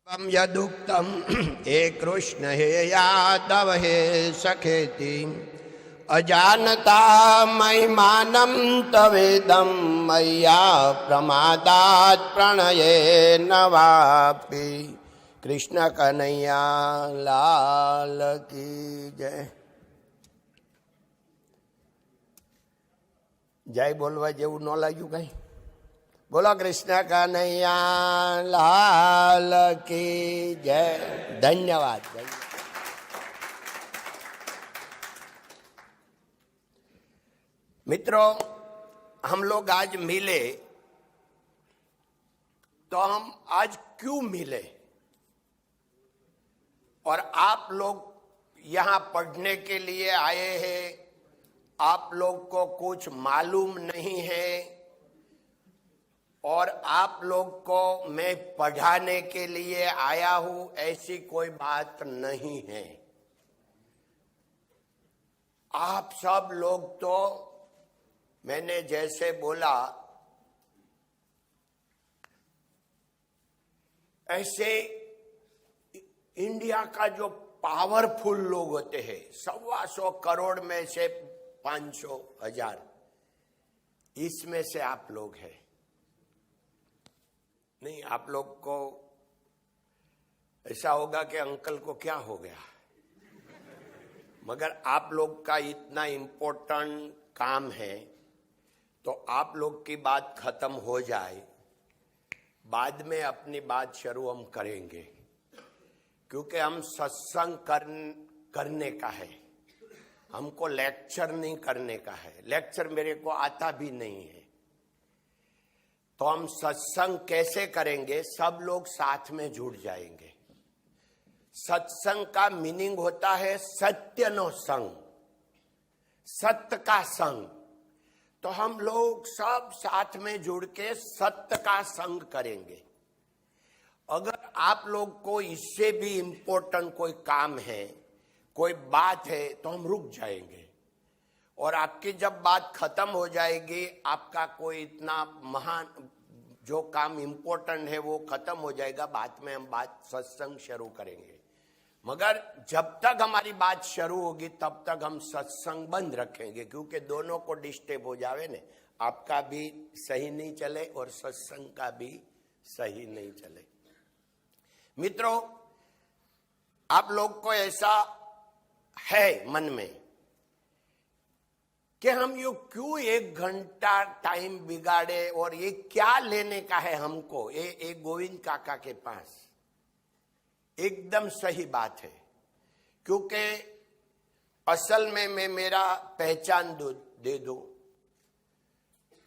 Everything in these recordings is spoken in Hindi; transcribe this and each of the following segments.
यदुक्तम हे कृष्ण हे यादव हे सखेति अजानता महिमानं तवेदं मय्या प्रमादात् प्रणये नवापि। कृष्ण कन्हैया लाल की जय। जय बोलवा जेवुं न लाग्युं कई? बोलो कृष्ण कन्हैया लाल की जय। धन्यवाद। मित्रों, हम लोग आज मिले तो हम आज क्यों मिले? और आप लोग यहां पढ़ने के लिए आए हैं, आप लोग को कुछ मालूम नहीं है और आप लोग को मैं पढ़ाने के लिए आया हूं, ऐसी कोई बात नहीं है। आप सब लोग तो मैंने जैसे बोला ऐसे इंडिया का जो पावरफुल लोग होते हैं, 125 करोड़ में से 500,000, इसमें से आप लोग हैं। नहीं, आप लोग को ऐसा होगा कि अंकल को क्या हो गया, मगर आप लोग का इतना इम्पोर्टेंट काम है तो आप लोग की बात खत्म हो जाए, बाद में अपनी बात शुरू हम करेंगे, क्योंकि हम सत्संग करने का है, हमको लेक्चर नहीं करने का है। लेक्चर मेरे को आता भी नहीं है, तो हम सत्संग कैसे करेंगे? सब लोग साथ में जुड़ जाएंगे। सत्संग का मीनिंग होता है सत्य नो संग, सत्य का संग। तो हम लोग सब साथ में जुड़ के सत्य का संग करेंगे। अगर आप लोग को इससे भी इम्पोर्टेंट कोई काम है, कोई बात है, तो हम रुक जाएंगे और आपकी जब बात खत्म हो जाएगी, आपका कोई इतना महान जो काम इम्पोर्टेंट है वो खत्म हो जाएगा, बाद में हम बात सत्संग शुरू करेंगे। मगर जब तक हमारी बात शुरू होगी तब तक हम सत्संग बंद रखेंगे, क्योंकि दोनों को डिस्टर्ब हो जावे ने, आपका भी सही नहीं चले और सत्संग का भी सही नहीं चले। मित्रों, आप लोग को ऐसा है मन में कि हम ये क्यों 1 घंटा टाइम बिगाड़े और ये क्या लेने का है हमको ये गोविंद काका के पास। एकदम सही बात है, क्योंकि असल में मैं मेरा पहचान दे दूं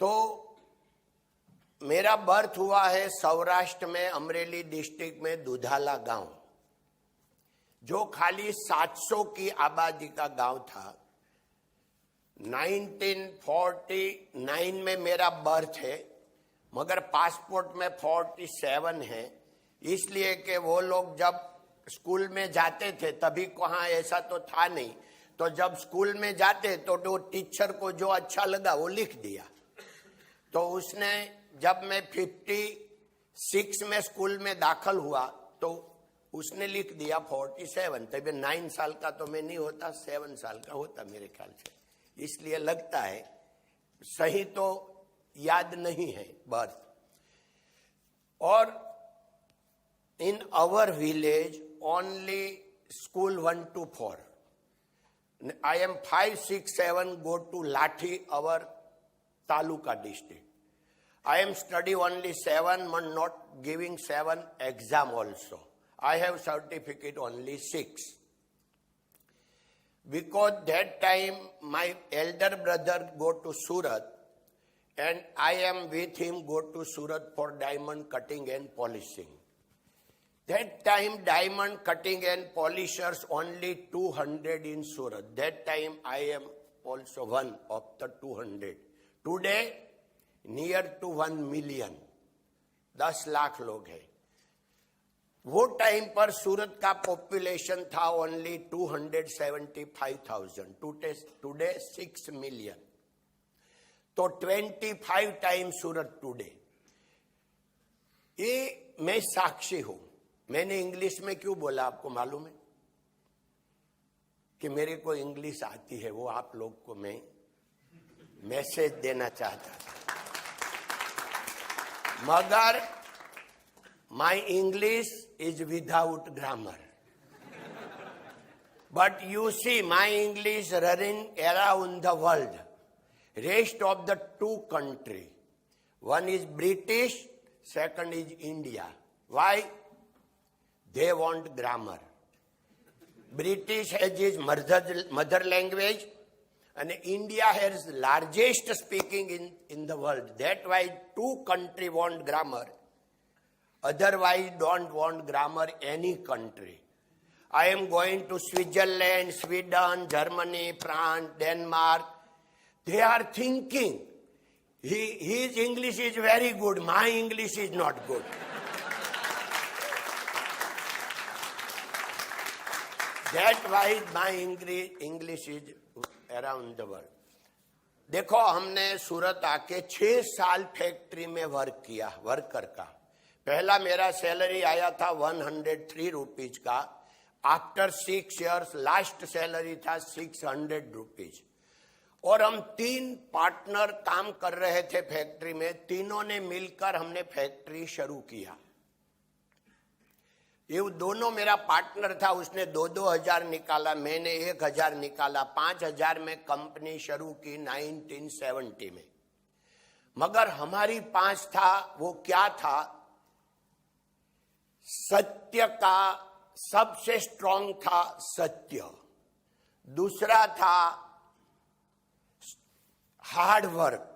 तो मेरा बर्थ हुआ है सौराष्ट्र में, अमरेली डिस्ट्रिक्ट में दुधाला गांव, जो खाली 700 की आबादी का गांव था। 1949 में मेरा बर्थ है, मगर पासपोर्ट में 47 है, इसलिए कि वो लोग जब स्कूल में जाते थे तभी वहाँ ऐसा तो था नहीं, तो जब स्कूल में जाते तो वो टीचर को जो अच्छा लगा वो लिख दिया। तो उसने, जब मैं 56 में स्कूल में दाखिल हुआ तो उसने लिख दिया 47। तभी 9 साल का तो मैं नहीं होता, 7 साल का होता मेरे ख्याल से, इसलिए लगता है सही तो याद नहीं है बर्थ। और in our village only school 1 to 4, I am 5, 6, 7 go to Lathi, our taluka district. I am study only 7, but not giving 7 exam also. I have certificate only 6. Because that time my elder brother go to Surat and I am with him go to Surat for diamond cutting and polishing. That time diamond cutting and polishers only 200 in Surat. That time I am also one of the 200. Today near to 1 million, 10 lakh लोग हैं। वो टाइम पर सूरत का पॉपुलेशन था ओनली 275,000, टुडे 6 मिलियन, तो 25 टाइम सूरत टुडे। ये मैं साक्षी हूं। मैंने इंग्लिश में क्यों बोला आपको मालूम है? कि मेरे को इंग्लिश आती है, वो आप लोग को मैं मैसेज देना चाहता था। मगर my English is without grammar, but you see my English running around the world, rest of the two country, one is British, second is India. Why? They want grammar. British has his mother language, and India has largest speaking in the world. That why two country want grammar. Otherwise don't want grammar any country. I am going to Switzerland, Sweden, Germany, France, Denmark. They are thinking, his English is very good, my English is not good. That's why my English is around the world. देखो, हमने सूरत आके 6 साल फैक्ट्री में वर्क किया, वर्कर का। पहला मेरा सैलरी आया था 103 रुपीज का। आफ्टर 6 years लास्ट सैलरी था 600 रुपीज। और हम 3 पार्टनर काम कर रहे थे फैक्ट्री में, तीनों ने मिलकर हमने फैक्ट्री शुरू किया। ये दोनों, मेरा पार्टनर था, उसने 2-2 हजार निकाला, मैंने 1 हजार निकाला। 5 हजार में कंपनी शुरू की 1970 में। मगर हमारी 5 था, वो क्या था? सत्य का सबसे स्ट्रॉन्ग था सत्य। दूसरा था हार्ड वर्क।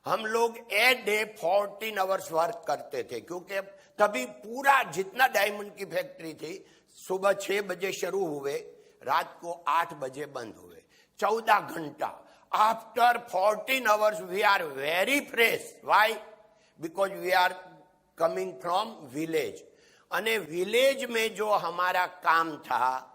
हम लोग ए डे 14 आवर्स वर्क करते थे, क्योंकि तभी पूरा जितना डायमंड की फैक्ट्री थी, सुबह 6 बजे शुरू हुए, रात को 8 बजे बंद हुए, 14 घंटा। After 14 hours we are very fresh. Why? Because we are coming from village. અને विलेज में जो हमारा काम था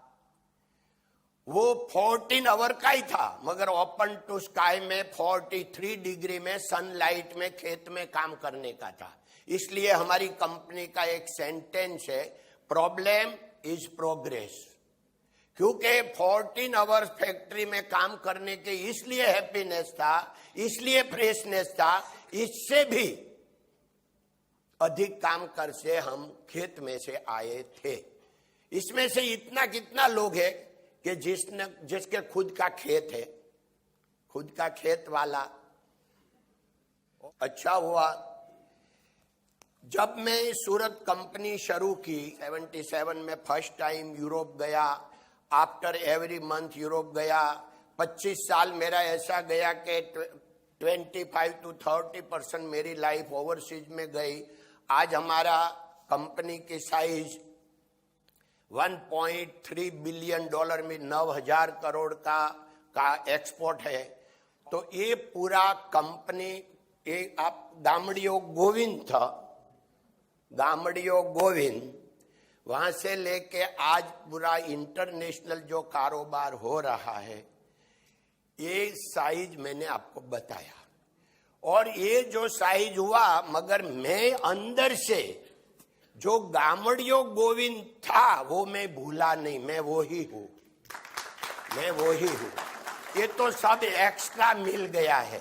वो 14 आवर का ही था, मगर ओपन टू स्काई में 43 डिग्री में सनलाइट में खेत में काम करने का था। इसलिए हमारी कंपनी का एक सेंटेंस है, प्रॉब्लम इज प्रोग्रेस। क्योंकि 14 आवर्स फैक्ट्री में काम करने के इसलिए हैप्पीनेस था, इसलिए फ्रेशनेस था, इससे भी अधिक काम कर से हम खेत में से आए थे। इसमें से इतना कितना लोग है कि जिसके खुद का खेत है, खुद का खेत वाला। अच्छा हुआ जब मैं सूरत कंपनी शुरू की 77 में, फर्स्ट टाइम यूरोप गया। आफ्टर एवरी मंथ यूरोप गया। 25 साल मेरा ऐसा गया कि 25 to 30% मेरी लाइफ ओवरसीज में गई। आज हमारा कंपनी की साइज $1.3 बिलियन में 9,000 करोड़ का एक्सपोर्ट है। तो ये पूरा कंपनी, एक आप गामड़ियों गोविंद था, गामड़ियों गोविंद, वहां से लेके आज पूरा इंटरनेशनल जो कारोबार हो रहा है, ये साइज मैंने आपको बताया। और ये जो साइज हुआ, मगर मैं अंदर से जो गामड़ियों गोविंद था वो मैं भूला नहीं, मैं वो ही हूं, मैं वो ही हूं। ये तो सब एक्स्ट्रा मिल गया है,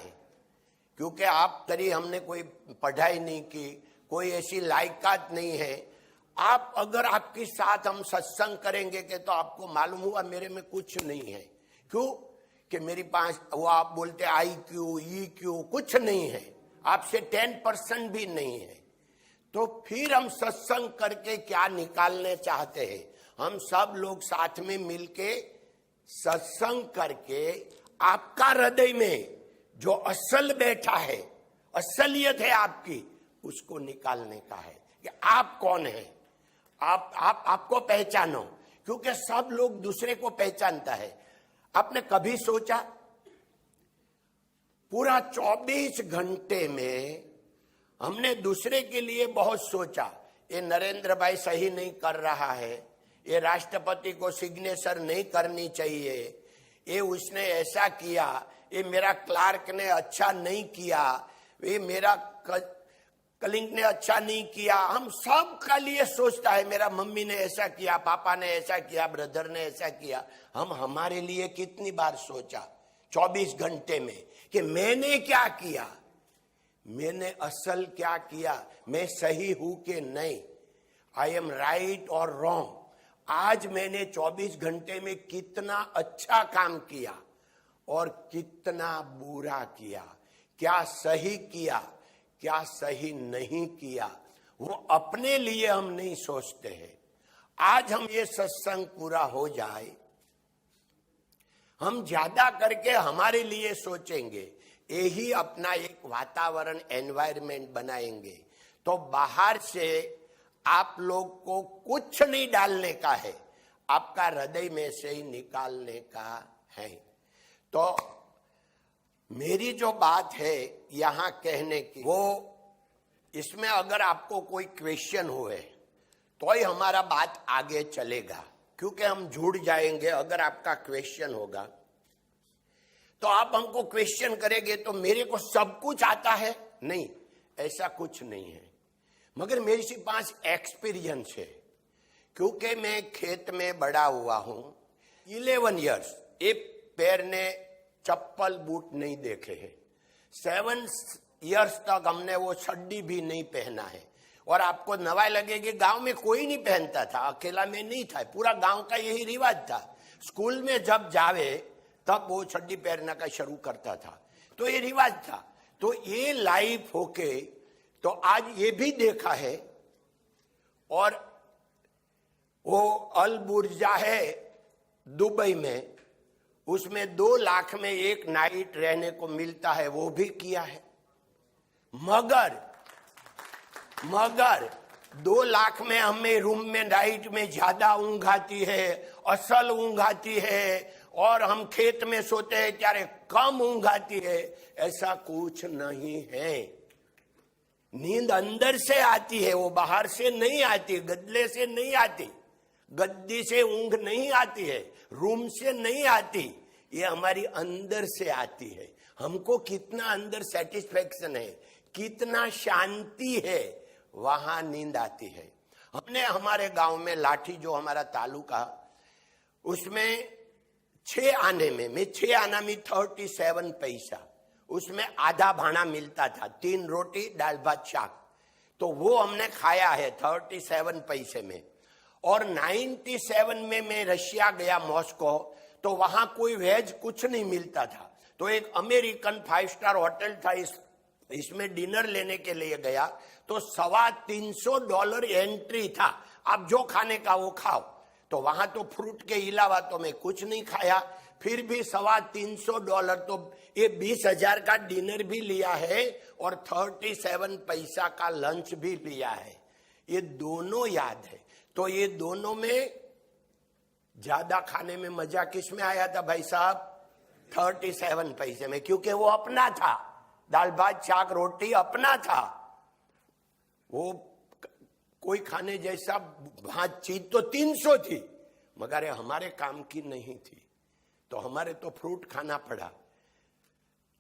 क्योंकि आप करी हमने कोई पढ़ाई नहीं की, कोई ऐसी लायकात नहीं है। आप अगर आपके साथ हम सत्संग करेंगे कि तो आपको मालूम हुआ मेरे में कुछ नहीं है। क्यों? कि मेरे पास वो आप बोलते IQ, EQ कुछ नहीं है, आपसे 10% भी नहीं है। तो फिर हम सत्संग करके क्या निकालने चाहते हैं? हम सब लोग साथ में मिलके सत्संग करके आपका हृदय में जो असल बैठा है, असलियत है आपकी, उसको निकालने का है कि आप कौन है। आपको पहचानो, क्योंकि सब लोग दूसरे को पहचानता है। आपने कभी सोचा पूरा 24 घंटे में हमने दूसरे के लिए बहुत सोचा, ये नरेंद्र भाई सही नहीं कर रहा है, ये राष्ट्रपति को सिग्नेचर नहीं करनी चाहिए, ये उसने ऐसा किया, ये मेरा क्लार्क ने अच्छा नहीं किया, ये मेरा कलिंग ने अच्छा नहीं किया, हम सब का लिए सोचता है मेरा मम्मी ने ऐसा किया, पापा ने ऐसा किया, ब्रदर ने ऐसा किया। हम हमारे लिए कितनी बार सोचा 24 घंटे में कि मैंने क्या किया, मैंने असल क्या किया, मैं सही हूं कि नहीं, आई एम राइट और रॉन्ग। आज मैंने 24 घंटे में कितना अच्छा काम किया और कितना बुरा किया, क्या सही किया, क्या सही नहीं किया, वो अपने लिए हम नहीं सोचते हैं। आज हम ये सत्संग पूरा हो जाए, हम ज्यादा करके हमारे लिए सोचेंगे, यही अपना एक वातावरण एनवायरनमेंट बनाएंगे, तो बाहर से आप लोग को कुछ नहीं डालने का है, आपका हृदय में से ही निकालने का है। तो मेरी जो बात है यहां कहने की, वो इसमें अगर आपको कोई क्वेश्चन हुए तो ही हमारा बात आगे चलेगा, क्योंकि हम जुड़ जाएंगे। अगर आपका क्वेश्चन होगा तो आप हमको क्वेश्चन करेंगे तो मेरे को सब कुछ आता है, नहीं, ऐसा कुछ नहीं है, मगर मेरे पास एक्सपीरियंस है, क्योंकि मैं खेत में बड़ा हुआ हूं। 11 इयर्स एक पैर ने चप्पल बूट नहीं देखे हैं, 7 इयर्स तक हमने वो चड्डी भी नहीं पहना है। और आपको नवाई लगेगी, गांव में कोई नहीं पहनता था, अकेला में नहीं था, पूरा गांव का यही रिवाज था। स्कूल में जब जावे तब वो चड्डी पहनने का शुरू करता था, तो ये रिवाज था। तो ये लाइफ होके तो आज ये भी देखा है। और वो अल बुर्जा है दुबई में, उसमें 2 लाख में एक नाइट रहने को मिलता है, वो भी किया है। मगर 2 लाख में हमें रूम में नाइट में ज्यादा ऊंघ आती है, असल ऊंघ आती है, और हम खेत में सोते हैं ત્યારે कम ऊंघ आती है। ऐसा कुछ नहीं है। नींद अंदर से आती है, वो बाहर से नहीं आती, गद्दे से नहीं आती, गद्दी से ऊंघ नहीं आती है, रूम से नहीं आती, ये हमारी अंदर से आती है। हमको कितना अंदर सेटिस्फेक्शन है, कितना शांति है, वहां नींद आती है। हमने हमारे गांव में लाठी, जो हमारा तालुका, उसमें 6 आने में, 6 आना में 37 पैसा, उसमें आधा भाना मिलता था, 3 रोटी दाल भात शाक, तो वो हमने खाया है 37 पैसे में। और 97 में मैं रशिया गया, मॉस्को, तो वहां कोई वेज कुछ नहीं मिलता था, तो एक अमेरिकन 5 स्टार होटल था, इसमें डिनर लेने के लिए गया, तो $325 एंट्री था, आप जो खाने का वो खाओ। तो वहां तो फ्रूट के अलावा तो मैं कुछ नहीं खाया, फिर भी $325, तो ये 20,000 का डिनर भी लिया है और 37 पैसा का लंच भी लिया है। ये दोनों याद है। तो ये दोनों में ज्यादा खाने में मजा किस में आया था भाई साहब? 37 पैसे में, क्योंकि वो अपना था, दाल भात शाक रोटी अपना था, वो कोई खाने जैसा भात चीज तो 300 थी, मगर हमारे काम की नहीं थी, तो हमारे तो फ्रूट खाना पड़ा।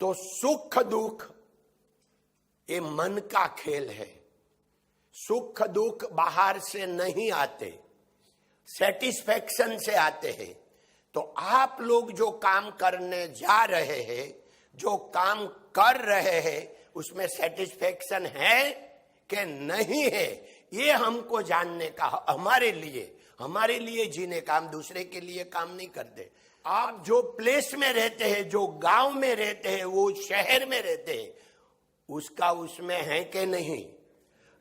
तो सुख दुख ये मन का खेल है। सुख दुख बाहर से नहीं आते, सेटिस्फेक्शन से आते हैं। तो आप लोग जो काम करने जा रहे हैं, जो काम कर रहे हैं, उसमें सेटिस्फेक्शन है कि नहीं है, ये हमको जानने का, हमारे लिए जीने का। हम दूसरे के लिए काम नहीं करते। आप जो प्लेस में रहते हैं, जो गांव में रहते हैं, वो शहर में रहते हैं, उसका उसमें है कि नहीं?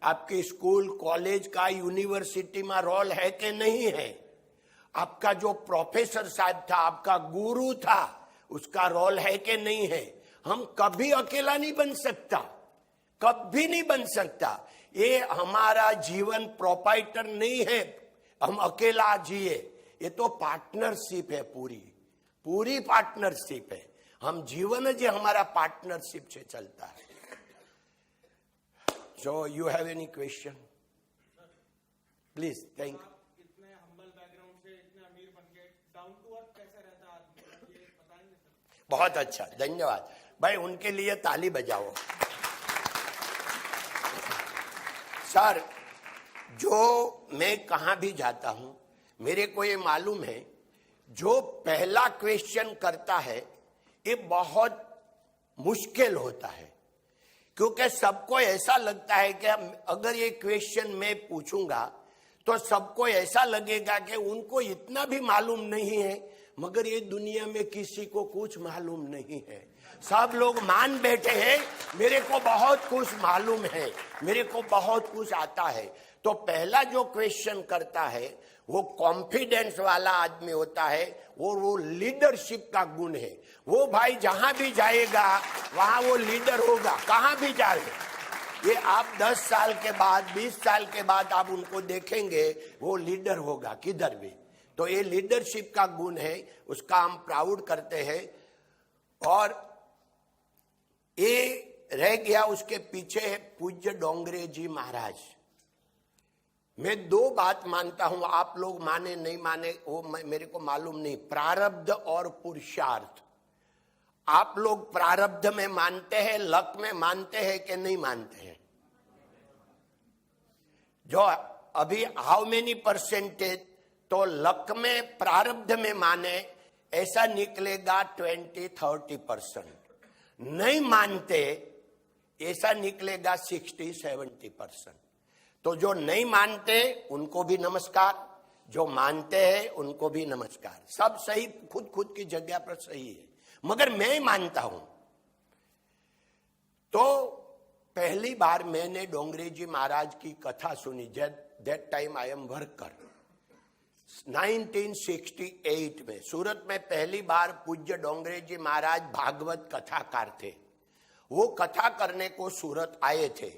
आपके स्कूल कॉलेज का यूनिवर्सिटी में रोल है कि नहीं है? आपका जो प्रोफेसर साहब था, आपका गुरु था, उसका रोल है कि नहीं है? हम कभी अकेला नहीं बन सकता, कभी नहीं बन सकता। ये हमारा जीवन प्रोपाइटर नहीं है, हम अकेला जिए। ये तो पार्टनरशिप है, पूरी पार्टनरशिप है। हम जीवन जो हमारा पार्टनरशिप से चलता है। So you have any question? Please, thank you. इतने हम्बल बैकग्राउंड से इतने अमीर बनके डाउन टू अर्थ कैसे रहता आदमी, ये बताएंगे सर? बहुत अच्छा, धन्यवाद भाई, उनके लिए ताली बजाओ। सर, जो मैं कहां भी जाता हूं, मेरे को ये मालूम है, जो पहला क्वेश्चन करता है ये बहुत मुश्किल होता है, क्योंकि सबको ऐसा लगता है कि अगर ये क्वेश्चन मैं पूछूंगा तो सबको ऐसा लगेगा कि उनको इतना भी मालूम नहीं है, मगर ये दुनिया में किसी को कुछ मालूम नहीं है। सब लोग मान बैठे हैं मेरे को बहुत कुछ मालूम है, मेरे को बहुत कुछ आता है। तो पहला जो क्वेश्चन करता है वो कॉन्फिडेंस वाला आदमी होता है, वो लीडरशिप का गुण है। वो भाई जहां भी जाएगा वहां वो लीडर होगा, कहां भी जाए। ये आप 10 साल के बाद 20 साल के बाद आप उनको देखेंगे, वो लीडर होगा किधर भी। तो ये लीडरशिप का गुण है, उसका हम प्राउड करते हैं। और ये रह गया, उसके पीछे है पूज्य डोंगरे जी महाराज। मैं 2 बात मानता हूं, आप लोग माने नहीं माने वो मेरे को मालूम नहीं। प्रारब्ध और पुरुषार्थ। आप लोग प्रारब्ध में मानते हैं, लक में मानते हैं कि नहीं मानते हैं? जो अभी हाउ मेनी परसेंटेज तो लक में प्रारब्ध में माने, ऐसा निकलेगा 20-30%। नहीं मानते ऐसा निकलेगा 60-70%। तो जो नहीं मानते उनको भी नमस्कार, जो मानते हैं उनको भी नमस्कार। सब सही, खुद की जगह पर सही है, मगर मैं मानता हूं। तो पहली बार मैंने डोंगरे जी महाराज की कथा सुनी, that time I am worker, 1968 में सूरत में पहली बार पूज्य डोंगरे जी महाराज भागवत कथाकार थे। वो कथा करने को सूरत आए थे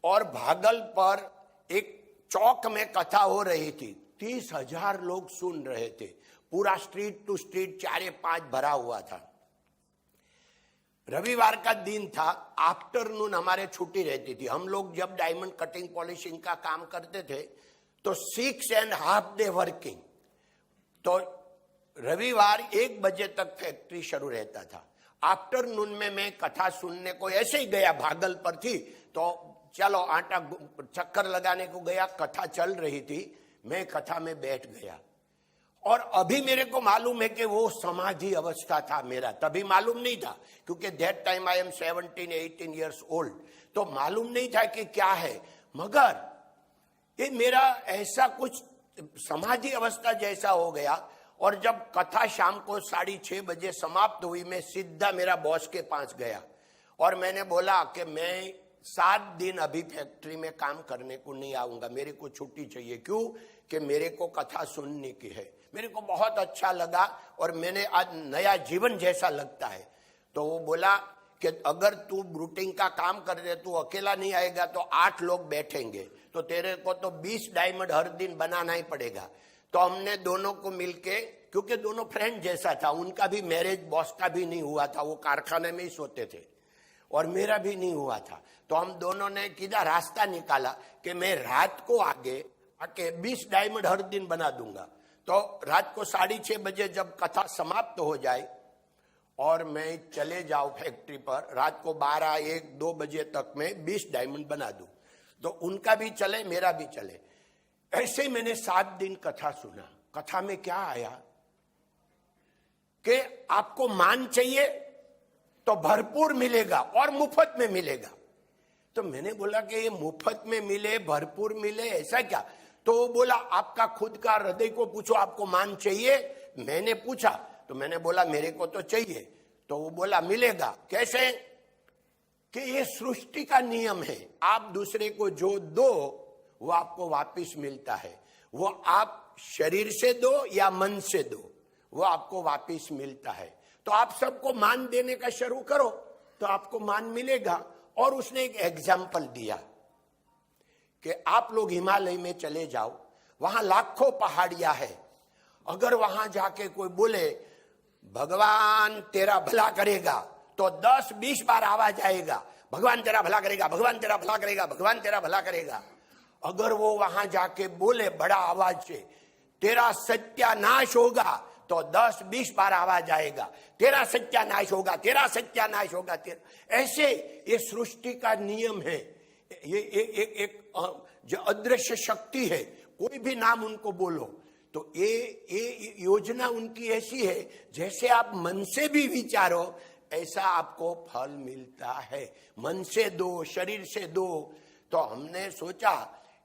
और भागल पर एक चौक में कथा हो रही थी। 30,000 लोग सुन रहे थे, पूरा स्ट्रीट टू स्ट्रीट 4-5 भरा हुआ था। रविवार का दिन था, आफ्टरनून हमारे छुट्टी रहती थी। हम लोग जब डायमंड कटिंग पॉलिशिंग का काम करते थे तो 6.5 डे वर्किंग, तो रविवार 1 बजे तक फैक्ट्री शुरू रहता था। आफ्टरनून में मैं कथा सुनने को ऐसे ही गया, भागल पर थी तो चलो आटा चक्कर लगाने को गया, कथा चल रही थी, मैं कथा में बैठ गया। और अभी मेरे को मालूम है कि वो समाधि अवस्था था मेरा, तभी मालूम नहीं था, क्योंकि that time I am 17-18 years old, तो मालूम नहीं था कि क्या है। मगर ये मेरा ऐसा कुछ समाधि अवस्था जैसा हो गया। और जब कथा शाम को 6:30 बजे समाप्त हुई, मैं सीधा मेरा बॉस के पास गया और मैंने बोला कि मैं 7 दिन अभी फैक्ट्री में काम करने को नहीं आऊंगा, मेरे को छुट्टी चाहिए। क्यों? कि मेरे को कथा सुनने की है। मेरे को बहुत अच्छा लगा और मैंने आज नया जीवन जैसा लगता है। तो वो बोला कि अगर तू ब्रूटिंग का काम कर दे, तू अकेला नहीं आएगा तो 8 लोग बैठेंगे, तो तेरे को तो 20 डायमंड हर दिन बनाना ही पड़ेगा। तो हमने दोनों को मिलके, क्योंकि दोनों फ्रेंड जैसा था, उनका भी मैरिज बॉस का भी नहीं हुआ था, वो कारखाने में ही सोते थे, और मेरा भी नहीं हुआ था। तो हम दोनों ने किधर रास्ता निकाला कि मैं रात को आगे आके 20 डायमंड हर दिन बना दूंगा। तो रात को 6:30 बजे जब कथा समाप्त हो जाए और मैं चले जाऊं फैक्ट्री पर, रात को 12-1-2 बजे तक मैं 20 डायमंड बना दूं, तो उनका भी चले मेरा भी चले। ऐसे मैंने 7 दिन कथा सुना। कथा में क्या आया कि आपको मान चाहिए तो भरपूर मिलेगा और मुफ्त में मिलेगा। तो मैंने बोला कि ये मुफ्त में मिले, भरपूर मिले, ऐसा क्या? तो वो बोला आपका खुद का हृदय को पूछो, आपको मान चाहिए? मैंने पूछा तो मैंने बोला मेरे को तो चाहिए। तो वो बोला मिलेगा। कैसे? कि ये सृष्टि का नियम है, आप दूसरे को जो दो वो आपको वापस मिलता है। वो आप शरीर से दो या मन से दो, वो आपको वापस मिलता है। तो आप सबको मान देने का शुरू करो तो आपको मान मिलेगा। और उसने एक एग्जाम्पल दिया कि आप लोग हिमालय में चले जाओ, वहां लाखों पहाड़ियां है। अगर वहां जाके कोई बोले भगवान तेरा भला करेगा, तो 10-20 बार आवाज आएगा, भगवान तेरा भला करेगा, भगवान तेरा भला करेगा, भगवान तेरा भला करेगा। अगर वो वहां जाके बोले बड़ा आवाज से तेरा सत्यानाश होगा, तो 10-20 बार आवाज आएगा, तेरा सत्यानाश होगा, तेरा सत्यानाश होगा, तेरा। ऐसे ये सृष्टि का नियम है। ये एक जो अदृश्य शक्ति है, कोई भी नाम उनको बोलो, तो ये योजना उनकी ऐसी है, जैसे आप मन से भी विचारो ऐसा आपको फल मिलता है। मन से दो, शरीर से दो। तो हमने सोचा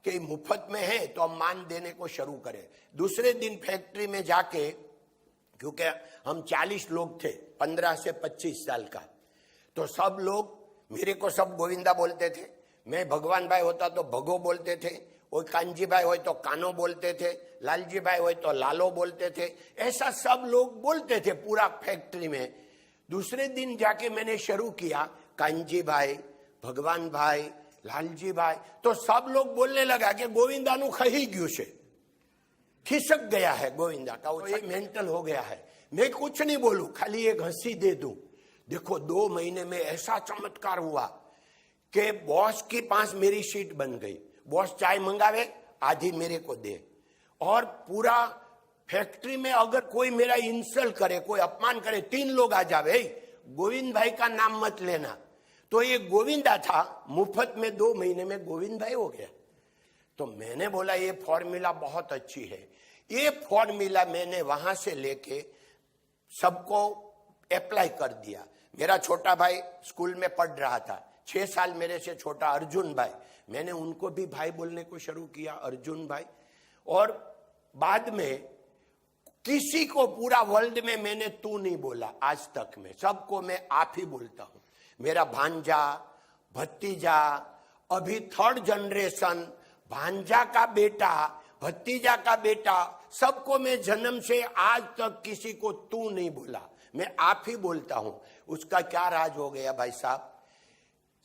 कि मुफ्त में है तो हम मान देने को शुरू करें। दूसरे दिन फैक्ट्री में जाके, क्योंकि हम 40 लोग थे, 15 से 25 साल का, तो सब लोग मेरे को सब गोविंदा बोलते थे। मैं भगवान भाई होता तो भगो बोलते थे, कोई कांजी भाई हो तो कानो बोलते थे, लालजी भाई हो तो लालो बोलते थे। ऐसा सब लोग बोलते थे पूरा फैक्ट्री में। दूसरे दिन जाके मैंने शुरू किया कांजी भाई, भगवान भाई, लालजी भाई, तो सब लोग बोलने लगा कि गोविंदा नु खही गयु से, खिसक गया है गोविंदा का, वो एक मेंटल हो गया है। मैं कुछ नहीं बोलूं, खाली एक हंसी दे दूं। देखो 2 महीने में ऐसा चमत्कार हुआ कि बॉस के पास मेरी सीट बन गई। बॉस चाय मंगावे, आधी मेरे को दे, और पूरा फैक्ट्री में अगर कोई मेरा इंसल्ट करे, कोई अपमान करे, 3 लोग आ जावे, गोविंद भाई का नाम मत लेना। तो ये गोविंदा था, मुफ्त में 2 महीने में गोविंद भाई हो गया। तो मैंने बोला ये फॉर्मूला बहुत अच्छी है। ये फॉर्मूला मैंने वहां से लेके सबको अप्लाई कर दिया। मेरा छोटा भाई स्कूल में पढ़ रहा था, 6 साल मेरे से छोटा अर्जुन भाई, मैंने उनको भी भाई बोलने को शुरू किया, अर्जुन भाई। और बाद में किसी को पूरा वर्ल्ड में मैंने तू नहीं बोला आज तक में, सबको मैं आप ही बोलता हूं। मेरा भांजा, भतीजा, अभी 3rd जनरेशन, भांजा का बेटा, भतीजा का बेटा, सबको मैं जन्म से आज तक किसी को तू नहीं बोला, मैं आप ही बोलता हूं। उसका क्या राज हो गया भाई साहब?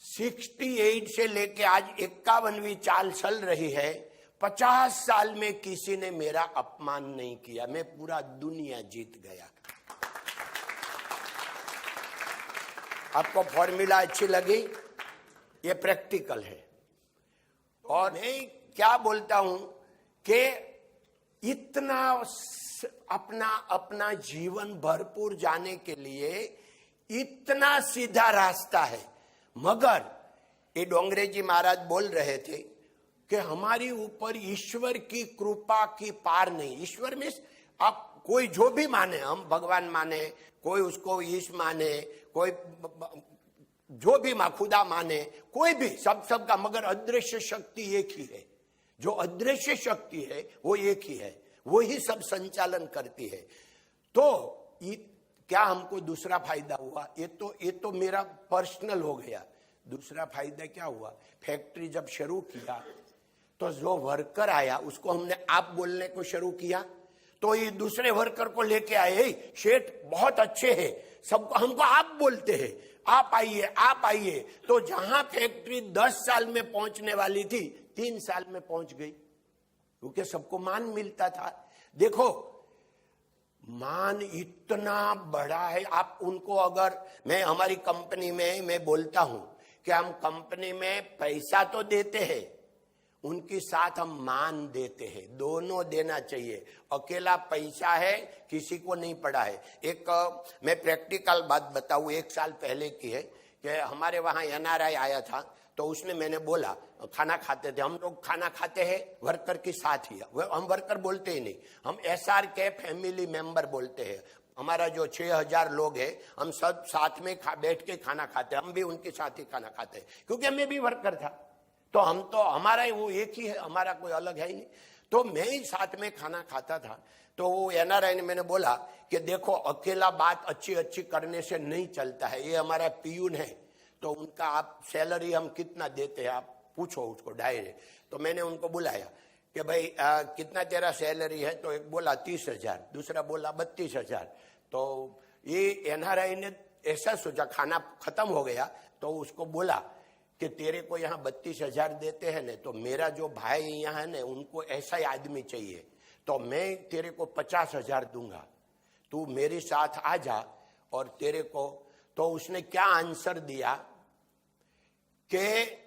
68 से लेके आज 51वीं चाल चल रही है। 50 साल में किसी ने मेरा अपमान नहीं किया, मैं पूरा दुनिया जीत गया। आपको फॉर्मूला अच्छी लगी? ये प्रैक्टिकल है। और मैं क्या बोलता हूं कि इतना अपना जीवन भरपूर जाने के लिए इतना सीधा रास्ता है, मगर ये डोंगरे जी महाराज बोल रहे थे कि हमारी ऊपर ईश्वर की कृपा की पार नहीं। ईश्वर में आप कोई जो भी माने, हम भगवान माने, कोई उसको ईश माने, कोई जो भी खुदा माने, कोई भी, सब का, मगर अदृश्य शक्ति एक ही है। जो अदृश्य शक्ति है वो एक ही है, वो ही सब संचालन करती है। तो क्या हमको दूसरा फायदा हुआ? ये तो मेरा पर्सनल हो गया। दूसरा फायदा क्या हुआ? फैक्ट्री जब शुरू किया तो जो वर्कर आया उसको हमने आप बोलने को शुरू किया, तो ये दूसरे वर्कर को लेके आए, शेठ बहुत अच्छे हैं, सबको हमको आप बोलते हैं, आप आइए आप आइए। तो जहां फैक्ट्री 10 साल में पहुंचने वाली थी, 3 साल में पहुंच गई, क्योंकि सबको मान मिलता था। देखो मान इतना बड़ा है। आप उनको, अगर मैं हमारी कंपनी में मैं बोलता हूं कि हम कंपनी में पैसा तो देते हैं, उनके साथ हम मान देते हैं, दोनों देना चाहिए। अकेला पैसा है किसी को नहीं पड़ा है। एक मैं प्रैक्टिकल बात बताऊं, 1 साल पहले की है कि हमारे वहां NRI आया था, तो उसने, मैंने बोला खाना खाते थे हम लोग, खाना खाते हैं वर्कर के साथ ही, हम वर्कर बोलते ही नहीं, हम SR के फैमिली मेंबर बोलते हैं। हमारा जो 6000 लोग हैं, हम सब साथ में बैठ के खाना खाते हैं, हम भी उनके साथ ही खाना खाते हैं, क्योंकि मैं भी वर्कर था। तो हम तो, हमारा वो एक ही है, हमारा कोई अलग है ही नहीं। तो मैं ही साथ में खाना खाता था। तो वो NRI ने, मैंने बोला कि देखो अकेला बात अच्छी करने से नहीं चलता है, ये हमारा पियून है, तो उनका आप सैलरी हम कितना देते हैं आप पूछो उसको डायरेक्ट। तो मैंने उनको बुलाया कि भाई कितना तेरा सैलरी है? तो एक बोला 30,000, दूसरा बोला 32,000। तो ये NRI ने ऐसा सोचा, खाना खत्म हो गया तो उसको बोला कि तेरे को यहाँ 32,000 देते हैं ना, तो मेरा जो भाई यहाँ है ना, उनको ऐसा ही आदमी चाहिए, तो मैं तेरे को 50,000 दूंगा, तू मेरे साथ आ जा और तेरे को। तो उसने क्या आंसर दिया कि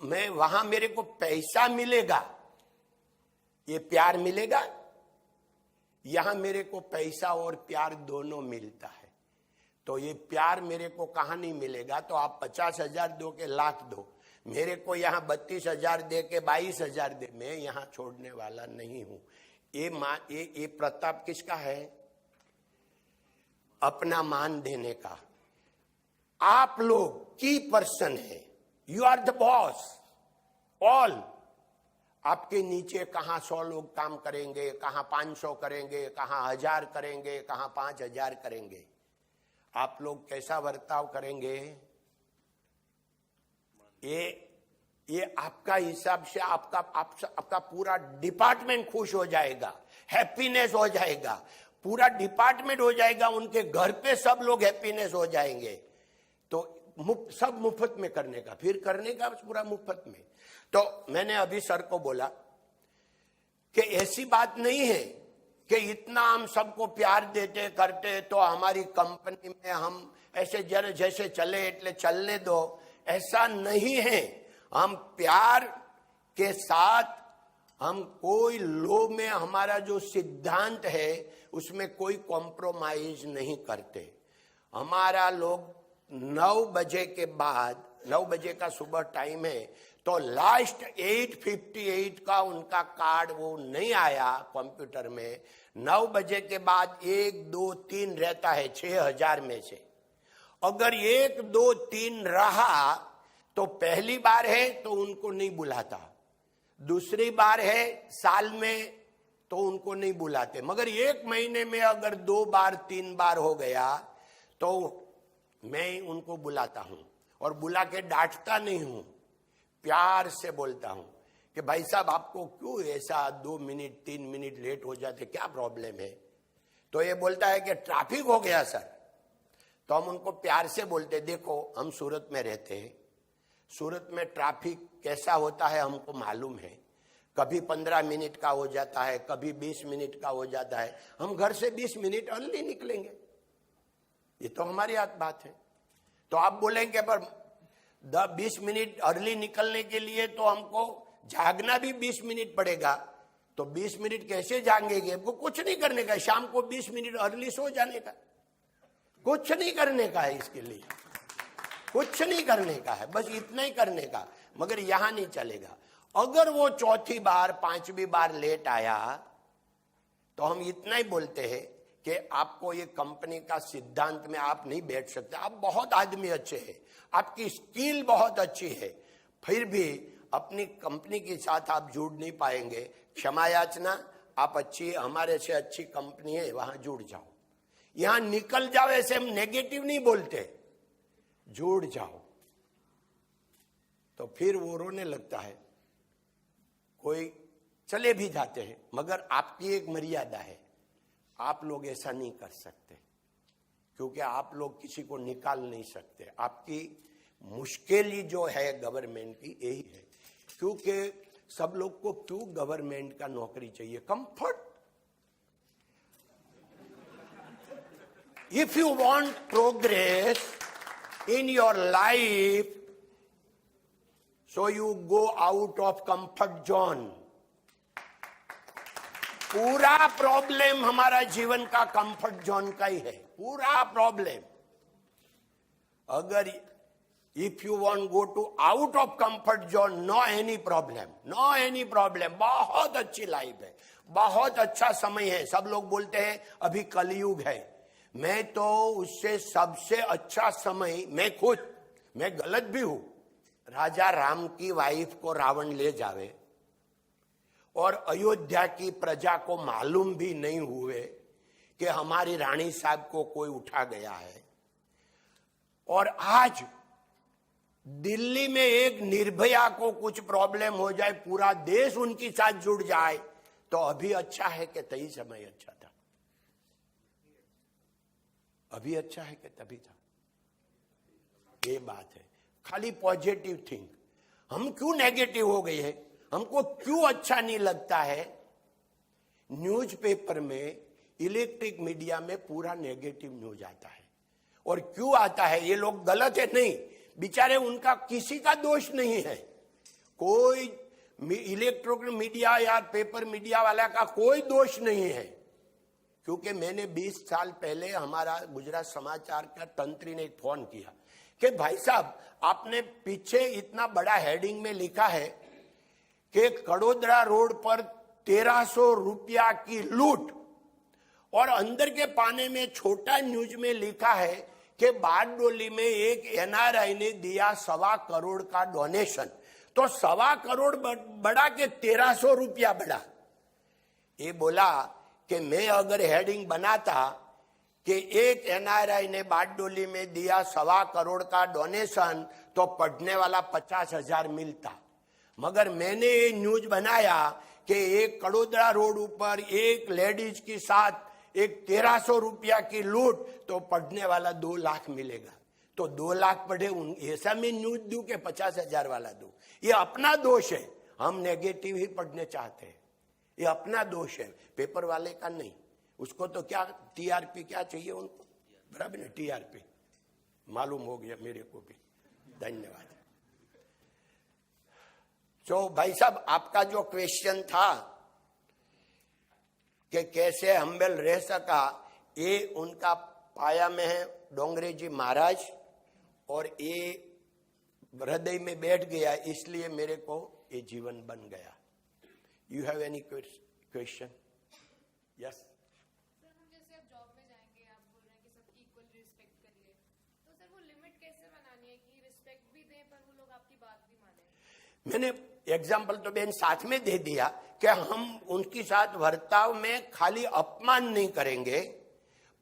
मैं वहां, मेरे को पैसा मिलेगा, ये प्यार मिलेगा, यहां मेरे को पैसा और प्यार दोनों मिलता है। तो ये प्यार मेरे को कहां नहीं मिलेगा, तो आप 50,000 दो के लाख दो, मेरे को यहाँ 32,000 दे के 22,000 दे, मैं यहाँ छोड़ने वाला नहीं हूं। ये प्रताप किसका है? अपना मान देने का। आप लोग की पर्सन है, you are the boss all. आपके नीचे कहां 100 लोग काम करेंगे, कहां 500 करेंगे, कहां 1000 करेंगे, कहां 5000 करेंगे। आप लोग कैसा बर्ताव करेंगे, ये आपका हिसाब से आपका पूरा डिपार्टमेंट खुश हो जाएगा, हैप्पीनेस हो जाएगा, पूरा डिपार्टमेंट हो जाएगा, उनके घर पे सब लोग हैप्पीनेस हो जाएंगे। तो सब मुफ्त में करने का, फिर करने का पूरा मुफ्त में। तो मैंने अभी सर को बोला कि ऐसी बात नहीं है कि इतना हम सबको प्यार देते करते तो हमारी कंपनी में हम ऐसे जैसे चले इतने चलने दो, ऐसा नहीं है। हम प्यार के साथ, हम कोई लोभ में, हमारा जो सिद्धांत है उसमें कोई कॉम्प्रोमाइज नहीं करते। हमारा लोग 9 बजे के बाद, 9 बजे का सुबह टाइम है, तो लास्ट 8:58 का उनका कार्ड वो नहीं आया कंप्यूटर में। 9 बजे के बाद 1, 2, 3 रहता है 6,000 में से। अगर 1, 2, 3 रहा तो पहली बार है तो उनको नहीं बुलाता, दूसरी बार है साल में तो उनको नहीं बुलाते, मगर 1 महीने में अगर 2 बार 3 बार हो गया तो मैं उनको बुलाता हूं। और बुला के डांटता नहीं हूं, प्यार से बोलता हूं कि भाई साहब आपको क्यों ऐसा 2 मिनट 3 मिनट लेट हो जाते, क्या प्रॉब्लम है? तो ये बोलता है कि ट्रैफिक हो गया सर। तो हम उनको प्यार से बोलते, देखो हम सूरत में रहते हैं, सूरत में ट्रैफिक कैसा होता है हमको मालूम है। कभी 15 मिनट का हो जाता है, कभी 20 मिनट का हो जाता है। हम घर से 20 मिनट अर्ली निकलेंगे, ये तो हमारी बात है। तो आप बोलेंगे पर 20 मिनट अर्ली निकलने के लिए तो हमको जागना भी 20 मिनट पड़ेगा। तो 20 मिनट कैसे जागेंगे? वो कुछ नहीं करने का, शाम को 20 मिनट अर्ली सो जाने का, कुछ नहीं करने का है, इसके लिए कुछ नहीं करने का है, बस इतना ही करने का। मगर यहां नहीं चलेगा। अगर वो 4थी बार 5वीं बार लेट आया तो हम इतना ही बोलते हैं कि आपको ये कंपनी का सिद्धांत में आप नहीं बैठ सकते। आप बहुत आदमी अच्छे हैं, आपकी स्किल बहुत अच्छी है, फिर भी अपनी कंपनी के साथ आप जुड़ नहीं पाएंगे। क्षमा याचना, आप अच्छी, हमारे से अच्छी कंपनी है, वहां जुड़ जाओ। यहां निकल जाओ, ऐसे हम नेगेटिव नहीं बोलते, जुड़ जाओ। तो फिर वो रोने लगता है, कोई चले भी जाते हैं, मगर आपकी एक मर्यादा है। आप लोग ऐसा नहीं कर सकते, क्योंकि आप लोग किसी को निकाल नहीं सकते। आपकी मुश्किल जो है गवर्नमेंट की यही है, क्योंकि सब लोग को क्यों गवर्नमेंट का नौकरी चाहिए? Comfort. If you want progress in your life, so you go out of comfort zone. पूरा प्रॉब्लम हमारा जीवन का कंफर्ट जोन का ही है, पूरा प्रॉब्लम। अगर if you want go to out of comfort zone, no any problem, no any problem. बहुत अच्छी लाइफ है, बहुत अच्छा समय है। सब लोग बोलते हैं अभी कलयुग है, मैं तो उससे सबसे अच्छा समय, मैं गलत भी हूं। राजा राम की वाइफ को रावण ले जावे और अयोध्या की प्रजा को मालूम भी नहीं हुए कि हमारी रानी साहब को कोई उठा गया है। और आज दिल्ली में एक निर्भया को कुछ प्रॉब्लम हो जाए, पूरा देश उनके साथ जुड़ जाए, तो अभी अच्छा है कि तभी समय अच्छा था? अभी अच्छा है कि तभी था? ये बात है। खाली पॉजिटिव थिंक। हम क्यों नेगेटिव हो गए हैं? हमको क्यों अच्छा नहीं लगता है? न्यूज़पेपर में, इलेक्ट्रिक मीडिया में पूरा नेगेटिव न्यूज आता है। और क्यों आता है? ये लोग गलत है नहीं, बेचारे, उनका किसी का दोष नहीं है। कोई इलेक्ट्रॉनिक मीडिया या पेपर मीडिया वाला का कोई दोष नहीं है। क्योंकि मैंने 20 साल पहले हमारा गुजरात समाचार का तंत्री ने फोन किया कि भाई साहब आपने पीछे इतना बड़ा हेडिंग में लिखा है कि कड़ोदरा रोड पर 1300 रुपया की लूट, और अंदर के पाने में छोटा न्यूज में लिखा है कि बारडोली में एक एनआरआई ने दिया 1.25 करोड़ का डोनेशन। तो 1.25 करोड़ बढ़ा के 1300 रुपया बढ़ा। ये बोला कि मैं अगर हेडिंग बनाता कि एक एनआरआई ने बारडोली में दिया 1.25 करोड़ का डोनेशन तो पढ़ने वाला 50,000 मिलता, मगर मैंने ये न्यूज बनाया कि एक कड़ोदरा रोड ऊपर एक लेडीज के साथ एक 1300 रुपया की लूट, तो पढ़ने वाला 2 लाख मिलेगा। तो 2 लाख पढ़े ऐसा मैं न्यूज दूं कि 50,000 वाला दूं? ये अपना दोष है, हम नेगेटिव ही पढ़ने चाहते हैं, ये अपना दोष है, पेपर वाले का नहीं। उसको तो क्या टीआरपी क्या चाहिए उनको, बराबर ना, टीआरपी मालूम हो गया मेरे को भी। धन्यवाद। तो भाई साहब आपका जो क्वेश्चन था कि कैसे हम्बल रह सका, ये उनका पाया में है डोंगरे जी महाराज, और ये हृदय में बैठ गया, इसलिए मेरे को ये जीवन बन गया। You have any question? Yes. मैंने एग्जाम्पल तो बहन साथ में दे दिया कि हम उनके साथ वर्ताव में खाली अपमान नहीं करेंगे,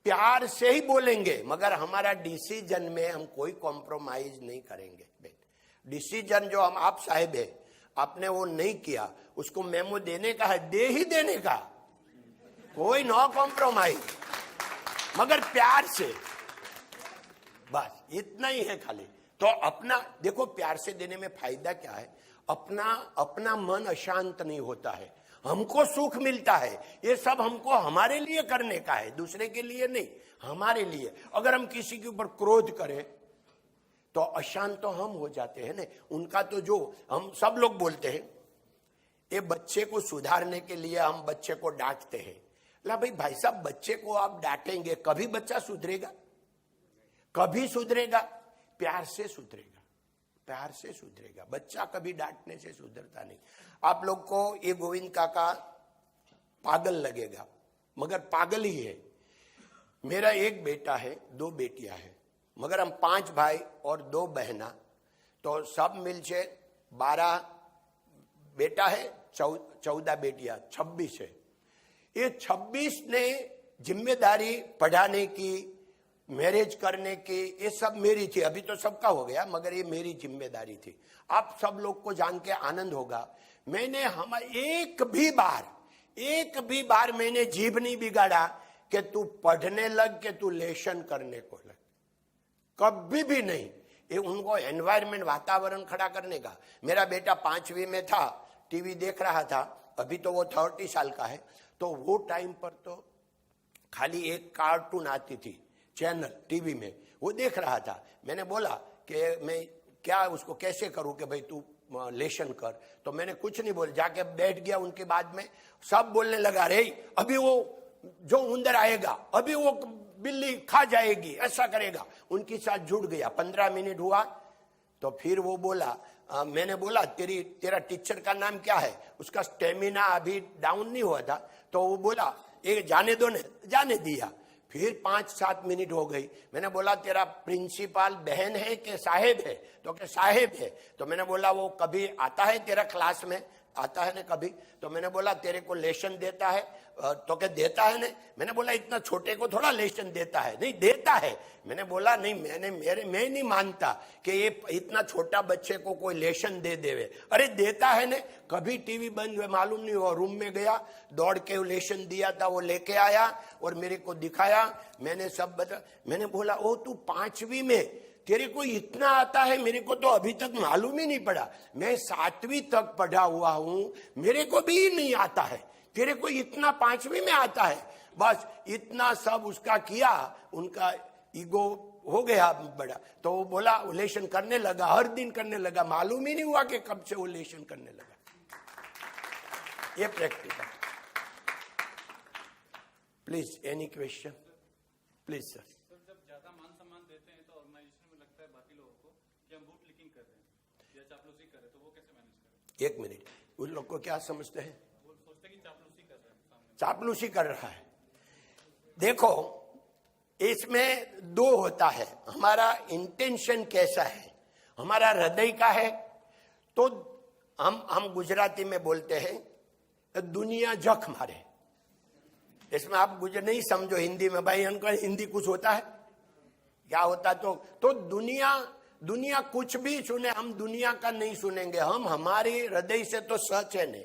प्यार से ही बोलेंगे, मगर हमारा डिसीजन में हम कोई कॉम्प्रोमाइज नहीं करेंगे। डिसीजन जो हम आप साहिब है, आपने वो नहीं किया, उसको मेमो देने का है, दे ही देने का, कोई नो कॉम्प्रोमाइज, मगर प्यार से, बस इतना ही है खाली। तो अपना देखो, प्यार से देने में फायदा क्या है, अपना मन अशांत नहीं होता है, हमको सुख मिलता है। ये सब हमको हमारे लिए करने का है, दूसरे के लिए नहीं, हमारे लिए। अगर हम किसी के ऊपर क्रोध करें तो अशांत तो हम हो जाते हैं ना। उनका तो जो हम सब लोग बोलते हैं, ये बच्चे को सुधारने के लिए हम बच्चे को डांटते हैं। ला भाई साहब, बच्चे को आप डांटेंगे कभी बच्चा सुधरेगा? कभी सुधरेगा? प्यार से सुधरेगा, प्यार से सुधरेगा। बच्चा कभी डांटने से सुधरता नहीं। आप लोग को ये गोविंद काका पागल लगेगा, मगर पागल ही है। मेरा एक बेटा है, 2 बेटियां हैं, मगर हम 5 भाई और 2 बहना, तो सब मिलके 12 बेटा है, 14 बेटियां, 26 है। ये 26 ने जिम्मेदारी पढ़ाने की, मैरिज करने की, ये सब मेरी थी। अभी तो सबका हो गया, मगर ये मेरी जिम्मेदारी थी। आप सब लोग को जान के आनंद होगा, मैंने एक भी बार मैंने जीभ नहीं बिगाड़ा कि तू पढ़ने लग, के तू लेशन करने को लग, कभी भी नहीं। ये उनको एनवायरमेंट, वातावरण खड़ा करने का। मेरा बेटा 5वीं में था, टीवी देख रहा था, अभी तो वो 30 साल का है, तो वो टाइम पर तो खाली एक कार्टून आती थी चैनल टीवी में, वो देख रहा था। मैंने बोला कि मैं क्या उसको कैसे करूं कि भाई तू लेशन कर, तो मैंने कुछ नहीं बोला, जाके बैठ गया। उनके बाद में सब बोलने लगा, रे अभी वो जो उंदर आएगा, अभी वो बिल्ली खा जाएगी, ऐसा करेगा। उनके साथ जुड़ गया। 15 मिनट हुआ तो फिर वो बोला, मैंने बोला तेरा टीचर का नाम क्या है? उसका स्टेमिना अभी डाउन नहीं हुआ था, तो वो बोला ये जाने दो ने, जाने दिया। फिर 5-7 मिनट हो गई। मैंने बोला तेरा प्रिंसिपल बहन है कि साहेब है? तो क्या साहेब है। तो मैंने बोला वो कभी आता है तेरा क्लास में? आता है ना कभी। तो मैंने बोला तेरे को लेसन देता है? तो क्या देता है ना। मैंने बोला इतना छोटे को थोड़ा लेसन देता है? नहीं देता है। मैंने बोला नहीं, मैं नहीं मानता कि ये इतना छोटा बच्चे को कोई लेसन दे देवे। अरे देता है ना। कभी टीवी बंद हुए मालूम नहीं हुआ, रूम में गया, दौड़ के लेसन दिया था, वो लेके आया और मेरे को दिखाया। मैंने सब बता, मैंने बोला ओ तू 5वीं में, तेरे को इतना आता है? मेरे को तो अभी तक मालूम ही नहीं पड़ा। मैं 7वीं तक पढ़ा हुआ हूं, मेरे को भी नहीं आता है, तेरे को इतना 5वीं में आता है। बस इतना सब उसका किया, उनका ईगो हो गया बड़ा। तो वो बोला लेशन करने लगा, हर दिन करने लगा, मालूम ही नहीं हुआ कि कब से वो लेशन करने लगा। ये practical. Please any question? Please sir. जब ज्यादा मान सम्मान देते हैं तो ऑर्गेनाइजेशन में लगता है बाकी लोग एक मिनट, उन लोग को क्या समझते हैं? चापलूसी कर रहा है। देखो, इसमें दो होता है, हमारा इंटेंशन कैसा है, हमारा हृदय का है तो हम गुजराती में बोलते हैं दुनिया जख मारे। इसमें आप गुजर नहीं समझो हिंदी में, भाई उनका हिंदी कुछ होता है क्या होता? तो दुनिया कुछ भी सुने, हम दुनिया का नहीं सुनेंगे। हम हमारे हृदय से तो सच है नहीं,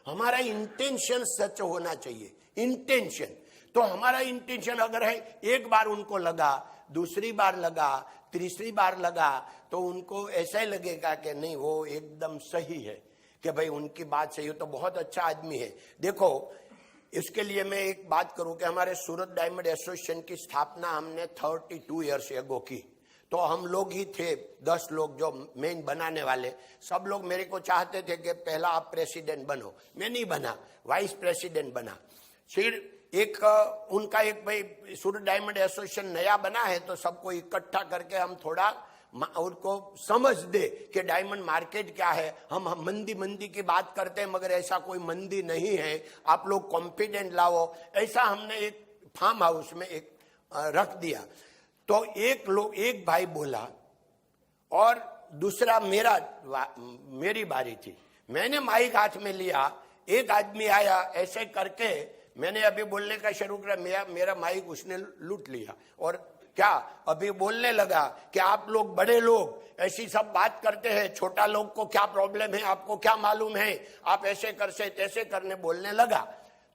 हमारा इंटेंशन सच होना चाहिए। इंटेंशन तो हमारा इंटेंशन अगर है, एक बार उनको लगा, दूसरी बार लगा, तीसरी बार लगा, तो उनको ऐसा ही लगेगा कि नहीं वो एकदम सही है, कि भाई उनकी बात सही हो, तो बहुत अच्छा आदमी है। देखो, इसके लिए मैं एक बात करूं कि हमारे सूरत डायमंड एसोसिएशन की स्थापना हमने 32 ईयर्स एगो की। तो हम लोग ही थे 10 लोग जो मेन बनाने वाले। सब लोग मेरे को चाहते थे कि पहला आप प्रेसिडेंट बनो, मैं नहीं बना, वाइस प्रेसिडेंट बना। फिर उनका एक भाई सूरत डायमंड एसोसिएशन नया बना है, तो सबको इकट्ठा करके हम थोड़ा उनको समझ दे कि डायमंड मार्केट क्या है। हम मंदी की बात करते हैं, मगर ऐसा कोई मंदी नहीं है, आप लोग कॉन्फिडेंट लाओ। ऐसा हमने एक फार्म हाउस में एक रख दिया। तो एक भाई बोला और दूसरा मेरी बारी थी। मैंने माइक हाथ में लिया, एक आदमी आया, ऐसे करके मैंने अभी बोलने का शुरू किया, मेरा माइक उसने लूट लिया और क्या अभी बोलने लगा कि आप लोग बड़े लोग ऐसी सब बात करते हैं, छोटा लोग को क्या प्रॉब्लम है, आपको क्या मालूम है, आप ऐसे कर से तैसे करने बोलने लगा।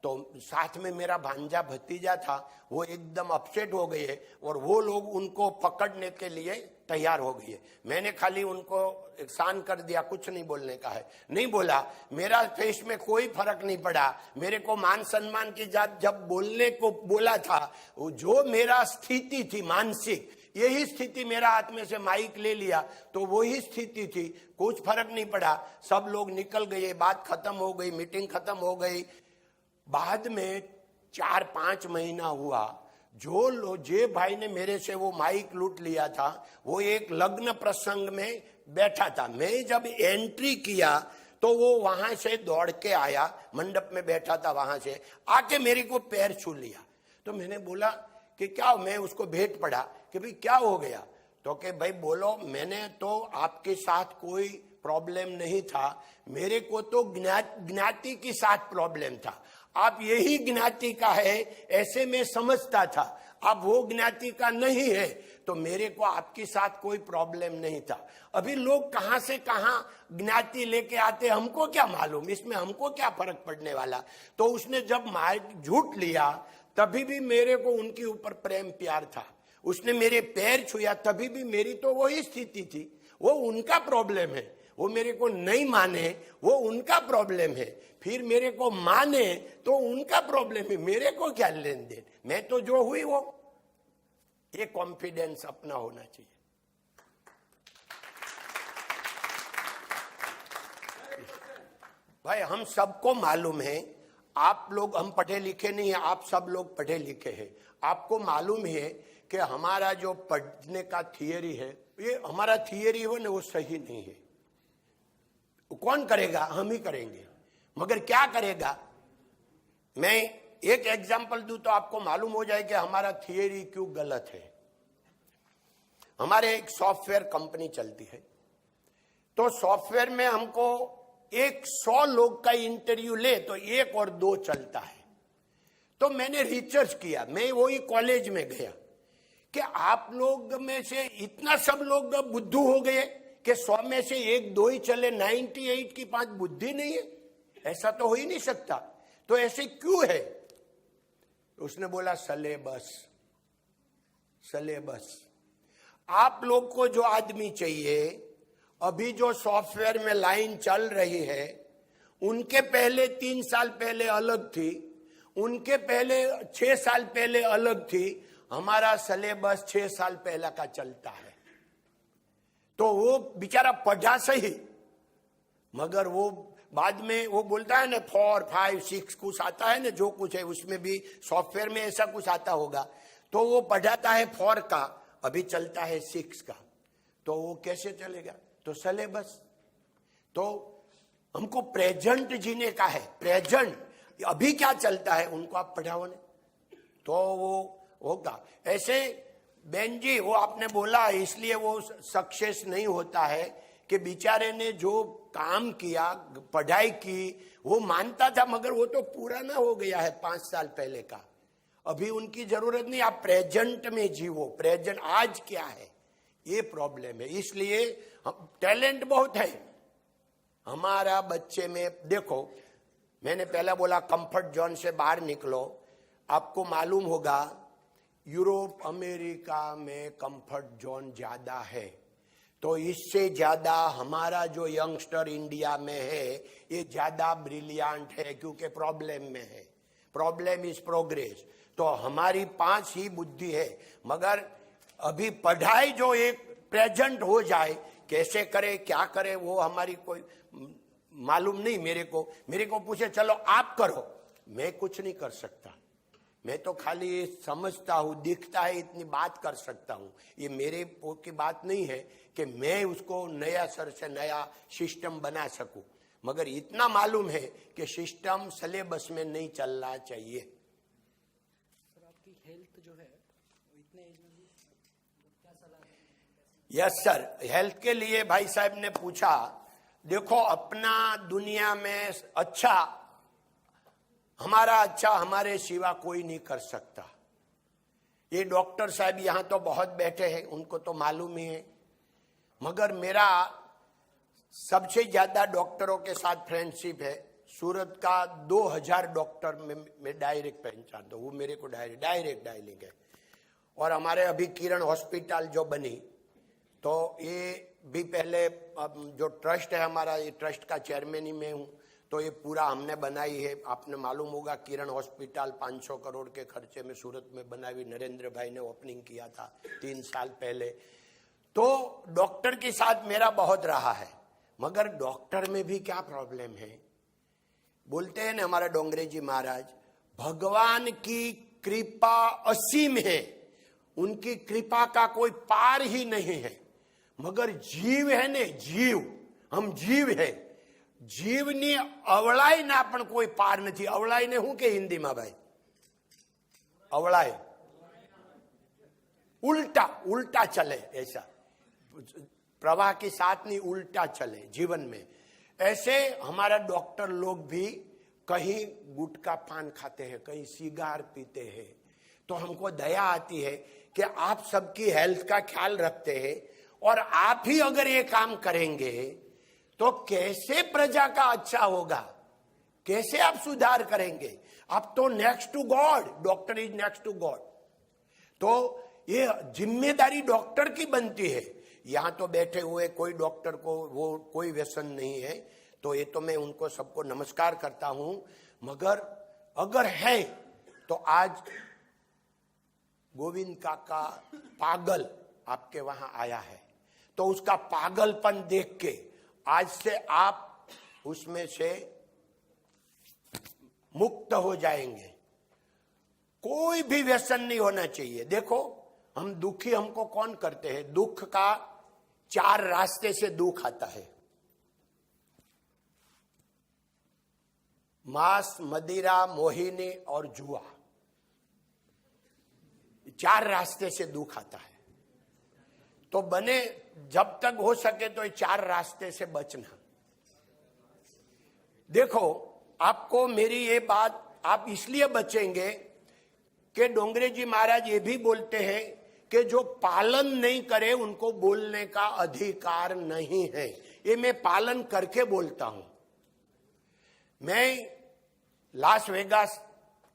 तो साथ में मेरा भांजा भतीजा था, वो एकदम अपसेट हो गए और वो लोग उनको पकड़ने के लिए तैयार हो गए। मैंने खाली उनको शांत कर दिया, कुछ नहीं बोलने का है, नहीं बोला। मेरा फेस में कोई फर्क नहीं पड़ा, मेरे को मान सम्मान की जात जब बोलने को बोला था, जो मेरा स्थिति थी मानसिक, यही स्थिति मेरा हाथ में से माइक ले लिया तो वही स्थिति थी, कुछ फर्क नहीं पड़ा। सब लोग निकल गए, बात खत्म हो गई, मीटिंग खत्म हो गई। बाद में 4-5 महीना हुआ, जे भाई ने मेरे से वो माइक लूट लिया था, वो एक लग्न प्रसंग में बैठा था। मैं जब एंट्री किया तो वो वहां से दौड़ के आया, मंडप में बैठा था, वहां से आके मेरे को पैर छू लिया। तो मैंने बोला कि क्या, मैं उसको भेंट पड़ा कि भाई क्या हो गया? तो कि भाई बोलो, मैंने तो आपके साथ कोई प्रॉब्लम नहीं था, मेरे को तो ज्ञाति के साथ प्रॉब्लम था। आप यही ज्ञाति का है ऐसे में समझता था, आप वो ज्ञाति का नहीं है, तो मेरे को आपके साथ कोई प्रॉब्लम नहीं था। अभी लोग कहां से कहां ज्ञाति लेके आते, हमको क्या मालूम, इसमें हमको क्या फर्क पड़ने वाला। तो उसने जब माइक झूठ लिया, तभी भी मेरे को उनके ऊपर प्रेम प्यार था। उसने मेरे पैर छुया, तभी भी मेरी तो वही स्थिति थी। वो उनका प्रॉब्लम है, वो मेरे को नहीं माने, वो उनका प्रॉब्लम है। फिर मेरे को माने तो उनका प्रॉब्लम है, मेरे को क्या लेन देन, मैं तो जो हुई वो। ये कॉन्फिडेंस अपना होना चाहिए। भाई हम सबको मालूम है, आप लोग, हम पढ़े लिखे नहीं है, आप सब लोग पढ़े लिखे हैं। आपको मालूम है कि हमारा जो पढ़ने का थियरी है, ये हमारा थियरी हो ना, वो सही नहीं है। कौन करेगा? हम ही करेंगे, मगर क्या करेगा? मैं एक एग्जांपल दूं तो आपको मालूम हो जाए कि हमारा थियरी क्यों गलत है। हमारे एक सॉफ्टवेयर कंपनी चलती है, तो सॉफ्टवेयर में हमको 100 लोग का इंटरव्यू ले तो 1 और 2 चलता है। तो मैंने रिसर्च किया, मैं वही कॉलेज में गया कि आप लोग में से इतना सब लोग बुद्धू हो गए कि 100 में से 1-2 ही चले, 98 की 5 बुद्धि नहीं है, ऐसा तो हो ही नहीं सकता। तो ऐसे क्यों है? उसने बोला सिलेबस। आप लोग को जो आदमी चाहिए, अभी जो सॉफ्टवेयर में लाइन चल रही है, उनके पहले 3 साल पहले अलग थी, उनके पहले 6 साल पहले अलग थी। हमारा सिलेबस 6 साल पहले का चलता है। तो वो बेचारा पढ़ा सही, मगर वो बाद में वो बोलता है ना 4, 5, 6 कुछ आता है ना, जो कुछ है उसमें भी सॉफ्टवेयर में ऐसा कुछ आता होगा। तो वो पढ़ाता है 4 का, अभी चलता है 6 का, तो वो कैसे चलेगा? तो सिलेबस। तो हमको प्रेजेंट जीने का है, प्रेजेंट अभी क्या चलता है उनको आप पढ़ाओ ने तो वो होगा। ऐसे बहन जी वो आपने बोला इसलिए वो सक्सेस नहीं होता है कि बेचारे ने जो काम किया, पढ़ाई की, वो मानता था मगर वो तो पूरा ना हो गया है 5 साल पहले का। अभी उनकी जरूरत नहीं, आप प्रेजेंट में जीवो, प्रेजेंट आज क्या है ये प्रॉब्लम है। इसलिए हम टैलेंट बहुत है हमारा बच्चे में। देखो मैंने पहले बोला कंफर्ट जोन से बाहर निकलो। आपको मालूम होगा यूरोप अमेरिका में कंफर्ट जोन ज्यादा है, तो इससे ज्यादा हमारा जो यंगस्टर इंडिया में है ये ज्यादा ब्रिलियंट है क्योंकि प्रॉब्लम में है। Problem is progress. तो हमारी 5 ही बुद्धि है, मगर अभी पढ़ाई जो एक प्रेजेंट हो जाए, कैसे करे क्या करे वो हमारी कोई मालूम नहीं। मेरे को पूछे चलो आप करो, मैं कुछ नहीं कर सकता। मैं तो खाली समझता हूं, दिखता है इतनी बात कर सकता हूं। ये मेरे की बात नहीं है कि मैं उसको नया सर से नया सिस्टम बना सकूं, मगर इतना मालूम है कि सिस्टम सिलेबस में नहीं चलना चाहिए। सर आपकी हेल्थ जो है इतने एज में भी क्या सलाह है? यस सर, हेल्थ के लिए भाई साहब ने पूछा। देखो अपना दुनिया में अच्छा, हमारा अच्छा हमारे सिवा कोई नहीं कर सकता। ये डॉक्टर साहब यहां तो बहुत बैठे हैं, उनको तो मालूम ही है, मगर मेरा सबसे ज्यादा डॉक्टरों के साथ फ्रेंडशिप है। सूरत का 2000 डॉक्टर में डायरेक्ट पहचानता हूं, वो मेरे को डायरेक्ट डायलिंग है। और हमारे अभी किरण हॉस्पिटल जो बनी, तो ये भी पहले जो ट्रस्ट है हमारा, ये ट्रस्ट का चेयरमैन ही मैं हूं, तो ये पूरा हमने बनाई है। आपने मालूम होगा किरण हॉस्पिटल 500 करोड़ के खर्चे में सूरत में बनाई, नरेंद्र भाई ने ओपनिंग किया था 3 साल पहले। तो डॉक्टर के साथ मेरा बहुत रहा है, मगर डॉक्टर में भी क्या प्रॉब्लम है, बोलते हैं ना हमारा डोंगरे जी महाराज, भगवान की कृपा असीम है, उनकी कृपा का कोई पार ही नहीं है। मगर जीव है ने, जीव हम जीव है, जीवनी अवળાઈ ना पण कोई पार नहीं। अवળાઈ ने हूं के हिंदी में भाई, अवળાઈ उल्टा उल्टा चले, ऐसा प्रवाह के साथ नहीं उल्टा चले जीवन में। ऐसे हमारा डॉक्टर लोग भी कहीं गुटखा पान खाते हैं, कहीं सिगार पीते हैं, तो हमको दया आती है कि आप सबकी हेल्थ का ख्याल रखते हैं और आप ही अगर ये काम करेंगे तो कैसे प्रजा का अच्छा होगा, कैसे आप सुधार करेंगे। आप तो next to God, doctor is next to God. तो ये जिम्मेदारी डॉक्टर की बनती है। यहां तो बैठे हुए कोई डॉक्टर को वो कोई व्यसन नहीं है, तो ये तो मैं उनको सबको नमस्कार करता हूं, मगर अगर है तो आज गोविंद काका पागल आपके वहां आया है, तो उसका पागलपन देख के आज से आप उसमें से मुक्त हो जाएंगे। कोई भी व्यसन नहीं होना चाहिए। देखो हम दुखी हमको कौन करते हैं, दुख का 4 रास्ते से दुख आता है। मांस, मदिरा, मोहिनी और जुआ, 4 रास्ते से दुख आता है। तो बने जब तक हो सके तो ये 4 रास्ते से बचना। देखो आपको मेरी ये बात आप इसलिए बचेंगे कि डोंगरे जी महाराज ये भी बोलते हैं कि जो पालन नहीं करे उनको बोलने का अधिकार नहीं है। ये मैं पालन करके बोलता हूं। मैं लास वेगास,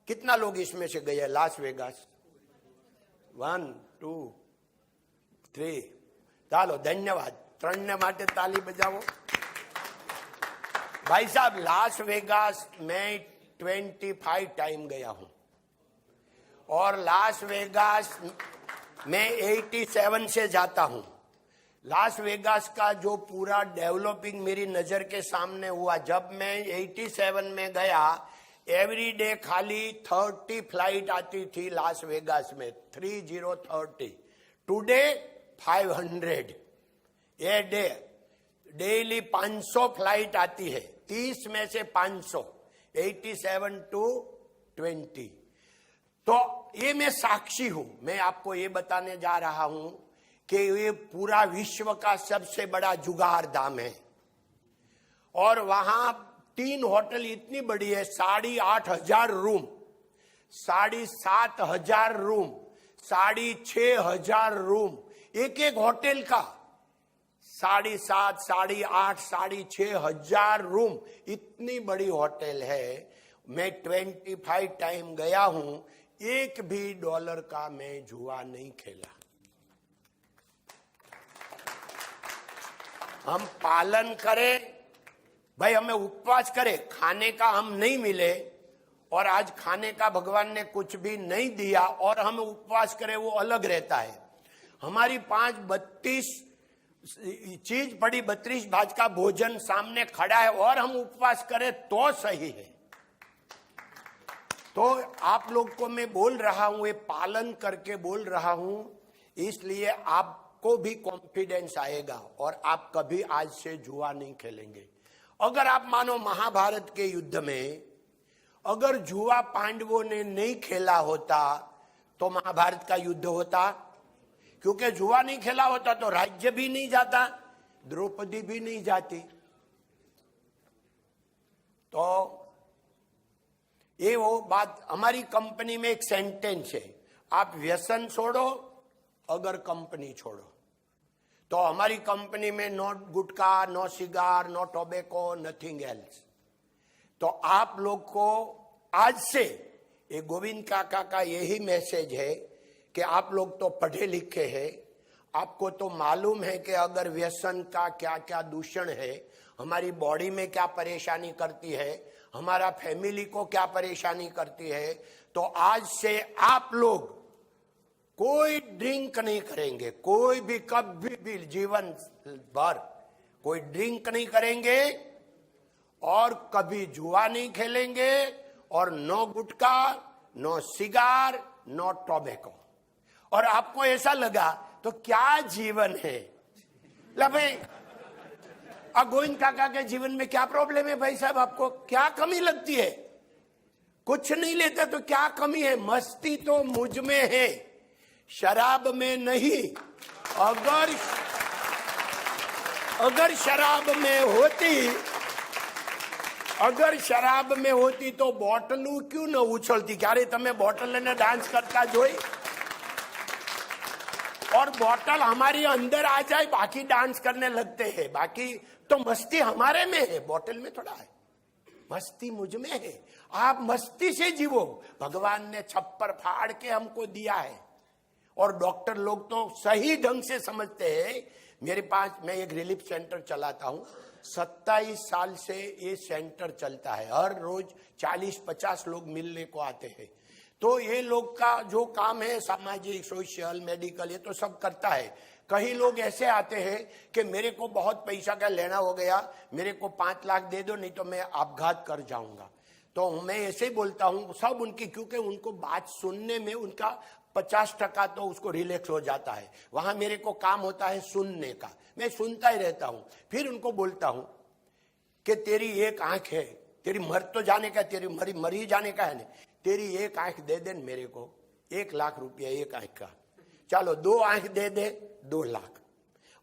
कितना लोग इसमें से गए लास वेगास? 1 2 3, ચાલો ધન્યવાદ, 3 ने માટે તાલી બજાવો। भाई साहब लास वेगास में 25 टाइम गया हूं और लास वेगास में 87 से जाता हूं। लास वेगास का जो पूरा डेवलपिंग मेरी नजर के सामने हुआ, जब मैं 87 में गया, एवरी डे खाली 30 फ्लाइट आती थी लास वेगास में, 3030। Today 500 a day. Daily 500 flight आती है, 30 में से 500, 87 to 20। तो ये मैं साक्षी हूं। मैं आपको ये बताने जा रहा हूं कि ये पूरा विश्व का सबसे बड़ा जुगाड़ धाम है। और वहां 3 होटल इतनी बड़ी है, 8,500 रूम, 7,500 रूम, 6,500 रूम, एक एक होटल का 7,500, 8,500, 6,500 रूम, इतनी बड़ी होटल है। मैं 25 टाइम गया हूं, एक भी डॉलर का मैं जुआ नहीं खेला। हम पालन करें भाई, हमें उपवास करें, खाने का हम नहीं मिले और आज खाने का भगवान ने कुछ भी नहीं दिया और हम उपवास करें, वो अलग रहता है। हमारी 32 चीज पड़ी, 32 भाज का भोजन सामने खड़ा है और हम उपवास करें तो सही है। तो आप लोग को मैं बोल रहा हूं, ये पालन करके बोल रहा हूं, इसलिए आपको भी कॉन्फिडेंस आएगा और आप कभी आज से जुआ नहीं खेलेंगे। अगर आप मानो महाभारत के युद्ध में अगर जुआ पांडवों ने नहीं खेला होता तो महाभारत का युद्ध होता, क्योंकि जुआ नहीं खेला होता तो राज्य भी नहीं जाता, द्रौपदी भी नहीं जाती। तो ये वो बात, हमारी कंपनी में एक सेंटेंस है, आप व्यसन छोड़ो अगर कंपनी छोड़ो। तो हमारी कंपनी में no gutka, no cigar, no tobacco, nothing else. तो आप लोग को आज से ये गोविंद काका का यही मैसेज है कि आप लोग तो पढ़े लिखे हैं, आपको तो मालूम है कि अगर व्यसन का क्या क्या दूषण है, हमारी बॉडी में क्या परेशानी करती है, हमारा फैमिली को क्या परेशानी करती है। तो आज से आप लोग कोई ड्रिंक नहीं करेंगे, कोई भी कभी भी जीवन भर कोई ड्रिंक नहीं करेंगे और कभी जुआ नहीं खेलेंगे और no gutka, no cigar, no tobacco. और आपको ऐसा लगा तो क्या जीवन है? भाई गोविंद काका के जीवन में क्या प्रॉब्लम है भाई साहब? आपको क्या कमी लगती है? कुछ नहीं लेता तो क्या कमी है? मस्ती तो मुझ में है, शराब में नहीं। अगर शराब में होती तो बोटलू क्यों न उछलती? क्यारे तमे बोटल लेने डांस करता जोई? और बोतल हमारी अंदर आ जाए बाकी डांस करने लगते हैं। बाकी तो मस्ती हमारे में है, बोतल में थोड़ा है। मस्ती मुझ में है, आप मस्ती से जीवो। भगवान ने छप्पर फाड़ के हमको दिया है और डॉक्टर लोग तो सही ढंग से समझते हैं। मेरे पास, मैं एक रिलीफ सेंटर चलाता हूं, 27 साल से ये सेंटर चलता है। हर रोज 40-50 लोग मिलने को आते हैं। तो ये लोग का जो काम है सामाजिक, सोशल, मेडिकल, ये तो सब करता है। कई लोग ऐसे आते हैं कि मेरे को बहुत पैसा का लेना हो गया, मेरे को 5 लाख दे दो नहीं तो मैं आपघात कर जाऊंगा। तो मैं ऐसे ही बोलता हूं सब उनकी, क्योंकि उनको बात सुनने में उनका 50% तो उसको रिलैक्स हो जाता है। वहां मेरे को काम होता है सुनने का, मैं सुनता ही रहता हूं। फिर उनको बोलता हूं कि तेरी एक आंख है, तेरी मर तो जाने का, तेरी मरी जाने का है ना, तेरी एक आंख दे दे मेरे को, 1 लाख रुपया एक आंख का। चलो 2 आंख दे दे, 2 लाख,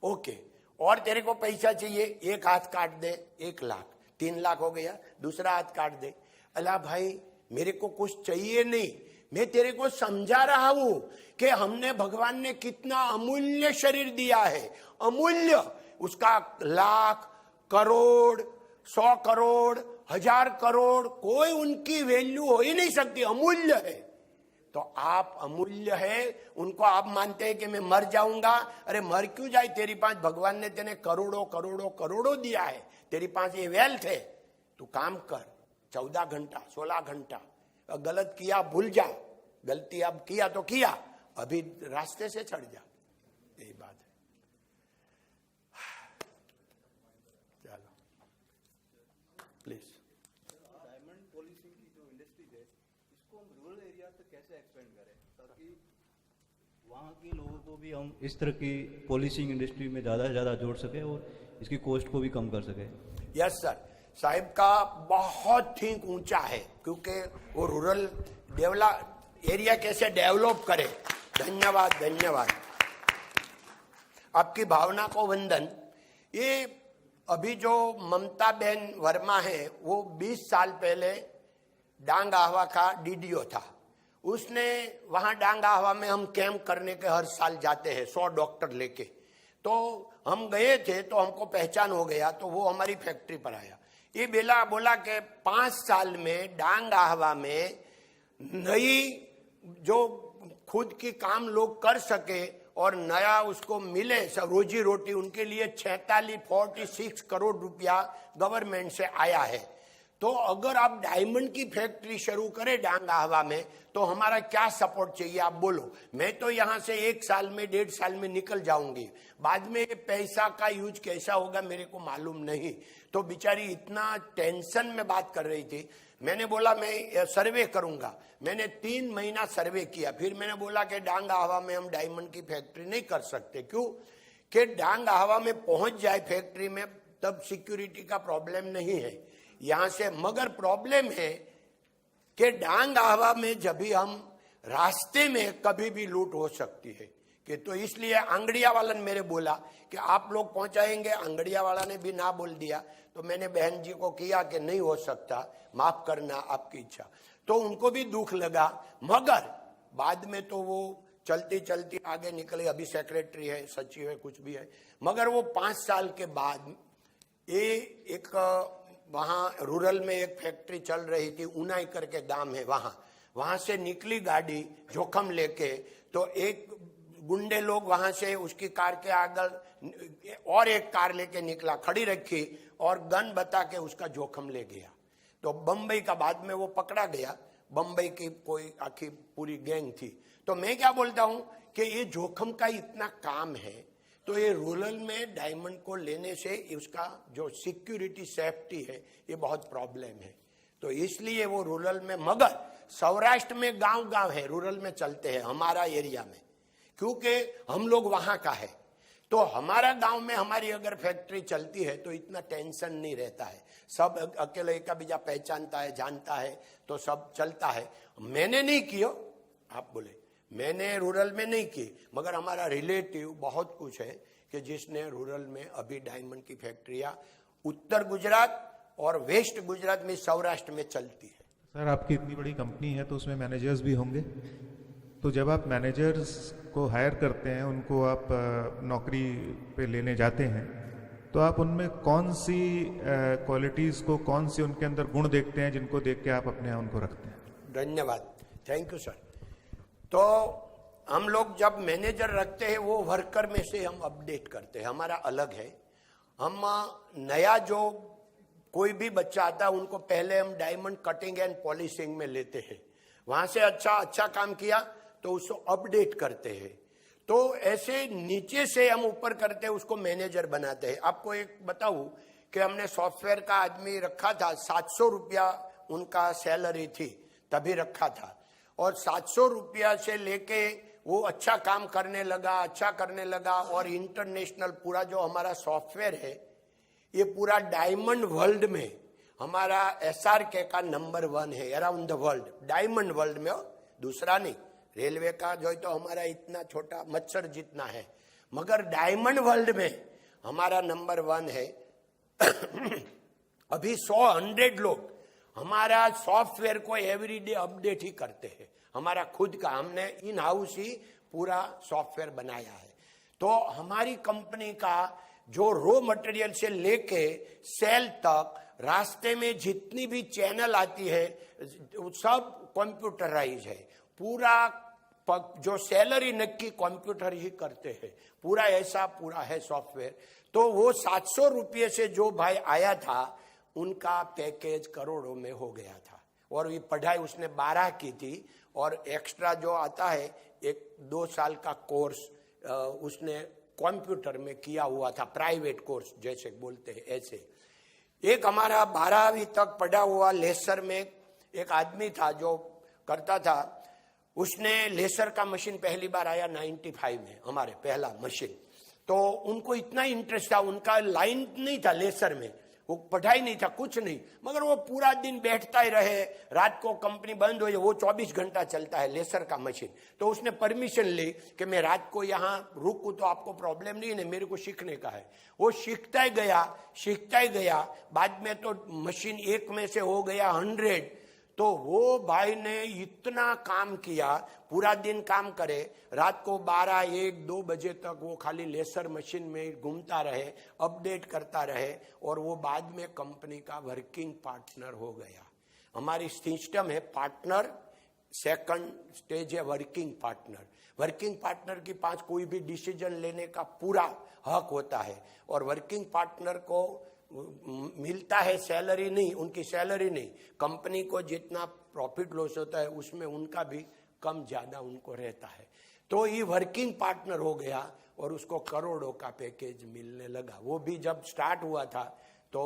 ओके। और तेरे को पैसा चाहिए, एक हाथ काट दे, 1 लाख, 3 लाख हो गया। दूसरा हाथ काट दे। अल्लाह भाई मेरे को कुछ चाहिए नहीं, मैं तेरे को समझा रहा हूं कि हमने, भगवान ने कितना अमूल्य शरीर दिया है, अमूल्य। उसका लाख, करोड़, 100 करोड़, 1000 करोड़, कोई उनकी वैल्यू हो ही नहीं सकती, अमूल्य है। तो आप अमूल्य है, उनको आप मानते हैं कि मैं मर जाऊंगा। अरे मर क्यों जाए? तेरी पास भगवान ने तेने करोड़ों करोड़ों करोड़ों दिया है, तेरी पास ये वेल्थ है। तू काम कर 14 घंटा 16 घंटा, गलत किया भूल जा, गलती अब किया तो किया, अभी रास्ते से चढ़ जा, यही बात है। चलो प्लीज। डायमंड पॉलिशिंग की जो इंडस्ट्री है, इसको हम रूरल एरिया तक कैसे एक्सपेंड करें ताकि वहाँ के लोगों को भी हम इस तरह की पॉलिशिंग इंडस्ट्री में ज़्यादा से ज़्यादा जोड़ सके और इसकी कॉस्ट को भी कम कर सके? यस सर, साहिब का बहुत ठीक ऊंचा है, क्योंकि वो रूरल डेवलप एरिया कैसे डेवलप करे। धन्यवाद धन्यवाद, आपकी भावना को वंदन। ये अभी जो ममता बहन वर्मा है, वो 20 साल पहले डांग आहवा का डीडीओ था। उसने वहां डांग आहवा में हम कैंप करने के हर साल जाते हैं 100 डॉक्टर लेके, तो हम गए थे तो हमको पहचान हो गया, तो वो हमारी फैक्ट्री पर आया। ये बोला कि 5 साल में डांग आहवा में नई जो खुद की काम लोग कर सके और नया उसको मिले सब रोजी रोटी, उनके लिए 46 करोड़ रुपया गवर्नमेंट से आया है। तो अगर आप डायमंड की फैक्ट्री शुरू करें डांग आहवा में, तो हमारा क्या सपोर्ट चाहिए आप बोलो। मैं तो यहाँ से 1 साल में 1.5 साल में निकल जाऊंगी, बाद में पैसा का यूज कैसा होगा मेरे को मालूम नहीं। तो बेचारी इतना टेंशन में बात कर रही थी। मैंने बोला मैं सर्वे करूंगा। मैंने 3 महीना सर्वे किया, फिर मैंने बोला कि डांग आहवा में हम डायमंड की फैक्ट्री नहीं कर सकते। क्यों कि डांग आहवा में पहुंच जाए फैक्ट्री में, तब सिक्योरिटी का प्रॉब्लम नहीं है यहां से, मगर प्रॉब्लम है कि डांग आहवा में जब भी हम रास्ते में कभी भी लूट हो सकती है कि, तो इसलिए अंगड़िया वाला ने मेरे बोला कि आप लोग पहुंचाएंगे। अंगड़िया वाला ने भी ना बोल दिया, तो मैंने बहन जी को किया कि नहीं हो सकता, माफ करना आपकी इच्छा। तो उनको भी दुख लगा, मगर बाद में तो वो चलती चलती आगे निकले। अभी सेक्रेटरी है, सचिव है, कुछ भी है। मगर वो 5 साल के बाद ये एक वहां रूरल में एक फैक्ट्री चल रही थी, उनाई करके गांव है, वहां से निकली गाड़ी जोखम लेके, तो एक गुंडे लोग वहां से उसकी कार के आगे और एक कार लेके निकला, खड़ी रखी और गन बता के उसका जोखम ले गया। तो बंबई का बाद में वो पकड़ा गया, बंबई की कोई आखिर पूरी गैंग थी। तो मैं क्या बोलता हूं कि ये जोखम का इतना काम है, तो ये रूरल में डायमंड को लेने से उसका जो सिक्योरिटी सेफ्टी है ये बहुत प्रॉब्लम है। तो इसलिए वो रूरल में, मगर सौराष्ट्र में गांव गांव है, रूरल में चलते हैं हमारा एरिया में, क्योंकि हम लोग वहां का है। तो हमारा गांव में हमारी अगर फैक्ट्री चलती है तो इतना टेंशन नहीं रहता है, सब अकेले का बीजा पहचानता है, जानता है, तो सब चलता है। मैंने नहीं किया, आप बोले मैंने रूरल में नहीं की, मगर हमारा रिलेटिव बहुत कुछ है कि जिसने रूरल में अभी डायमंड की फैक्ट्रियां उत्तर गुजरात और वेस्ट गुजरात में, सौराष्ट्र में चलती है। सर, आपकी इतनी बड़ी कंपनी है तो उसमें मैनेजर्स भी होंगे, तो जब आप मैनेजर्स को हायर करते हैं, उनको आप नौकरी पे लेने जाते हैं, तो आप उनमें कौन सी क्वालिटीज़ को, कौन सी उनके अंदर गुण देखते हैं जिनको देख के आप अपने यहाँ उनको रखते हैं? धन्यवाद, थैंक यू सर। तो हम लोग जब मैनेजर रखते हैं, वो वर्कर में से हम अपडेट करते हैं, हमारा अलग है। हम नया जो कोई भी बच्चा आता है, उनको पहले हम डायमंड कटिंग एंड पॉलिशिंग में लेते हैं, वहां से अच्छा काम किया तो उसको अपडेट करते हैं। तो ऐसे नीचे से हम ऊपर करते हैं, उसको मैनेजर बनाते हैं। आपको एक बताऊं कि हमने सॉफ्टवेयर का आदमी रखा था, 700 रुपया उनका सैलरी थी, तभी रखा था। और 700 रुपया से लेके वो अच्छा काम करने लगा और इंटरनेशनल पूरा जो हमारा सॉफ्टवेयर है, ये पूरा डायमंड वर्ल्ड में हमारा SRK का नंबर 1 है around the world, diamond world में, दूसरा नहीं। रेलवे का जो है तो हमारा इतना छोटा मच्छर जितना है, मगर डायमंड वर्ल्ड में हमारा नंबर 1 है। अभी 100 लोग हमारा सॉफ्टवेयर को एवरीडे अपडेट ही करते हैं, हमारा खुद का, हमने इन हाउस ही पूरा सॉफ्टवेयर बनाया है। तो हमारी कंपनी का जो रॉ मटेरियल से लेके सेल तक, रास्ते में जितनी भी चैनल आती है सब कंप्यूटराइज है। पूरा जो सैलरी नक्की कंप्यूटर ही करते हैं, पूरा ऐसा पूरा है सॉफ्टवेयर। तो वो 700 रुपये से जो भाई आया था, उनका पैकेज करोड़ों में हो गया था। और ये पढ़ाई उसने 12 की थी, और एक्स्ट्रा जो आता है 1-2 साल का कोर्स उसने कंप्यूटर में किया हुआ था, प्राइवेट कोर्स जैसे बोलते हैं ऐसे। एक हमारा 12वीं तक पढ़ा हुआ लेसर में एक आदमी था जो करता था, उसने लेसर का मशीन पहली बार आया 95 में, हमारे पहला मशीन। तो उनको इतना इंटरेस्ट था, उनका लाइन नहीं था लेसर में, वो पढ़ाई नहीं था, कुछ नहीं, मगर वो पूरा दिन बैठता ही रहे, रात को कंपनी बंद हो जाए, वो 24 घंटा चलता है लेसर का मशीन। तो उसने परमिशन ली कि मैं रात को यहाँ रुकूं तो आपको प्रॉब्लम नहीं है, मेरे को सीखने का है। वो सीखता ही गया, बाद में तो मशीन एक में से हो गया 100। तो वो भाई ने इतना काम किया, पूरा दिन काम करे, रात को 12, 1, 2 बजे तक वो खाली लेसर मशीन में घूमता रहे, अपडेट करता रहे, और वो बाद में कंपनी का वर्किंग पार्टनर हो गया। हमारी सिस्टम है पार्टनर, सेकंड स्टेज है वर्किंग पार्टनर। वर्किंग पार्टनर के पास कोई भी डिसीजन लेने का पूरा हक होता है, और वर्किंग पार्टनर को मिलता है सैलरी नहीं, उनकी सैलरी नहीं, कंपनी को जितना प्रॉफिट लॉस होता है उसमें उनका भी कम ज्यादा उनको रहता है। तो ये वर्किंग पार्टनर हो गया और उसको करोड़ों का पैकेज मिलने लगा। वो भी जब स्टार्ट हुआ था तो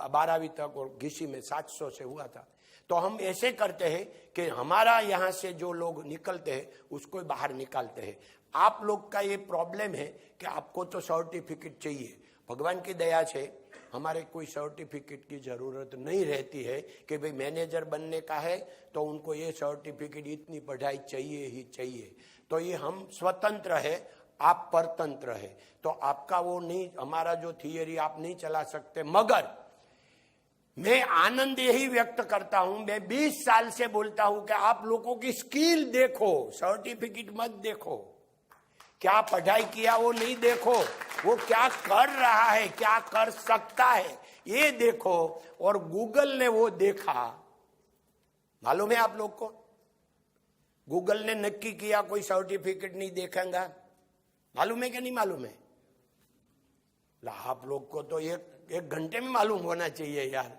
12वीं तक और घिसी में 700 से हुआ था। तो हम ऐसे करते हैं कि हमारा यहाँ से जो लोग निकलते हैं उसको बाहर निकालते हैं। आप लोग का ये प्रॉब्लम है कि आपको तो सर्टिफिकेट चाहिए, भगवान की दया से हमारे कोई सर्टिफिकेट की जरूरत नहीं रहती है कि भाई मैनेजर बनने का है तो उनको ये सर्टिफिकेट, इतनी पढ़ाई चाहिए ही चाहिए। तो ये हम स्वतंत्र है, आप परतंत्र है, तो आपका वो नहीं, हमारा जो थियरी आप नहीं चला सकते। मगर मैं आनंद यही व्यक्त करता हूं, मैं 20 साल से बोलता हूं कि आप लोगों की स्किल देखो, सर्टिफिकेट मत देखो, क्या पढ़ाई किया वो नहीं देखो, वो क्या कर रहा है, क्या कर सकता है ये देखो। और गूगल ने वो देखा, मालूम है आप लोग को, गूगल ने नक्की किया कोई सर्टिफिकेट नहीं देखेगा, मालूम है कि नहीं मालूम है? आप लोग को तो एक घंटे में मालूम होना चाहिए यार।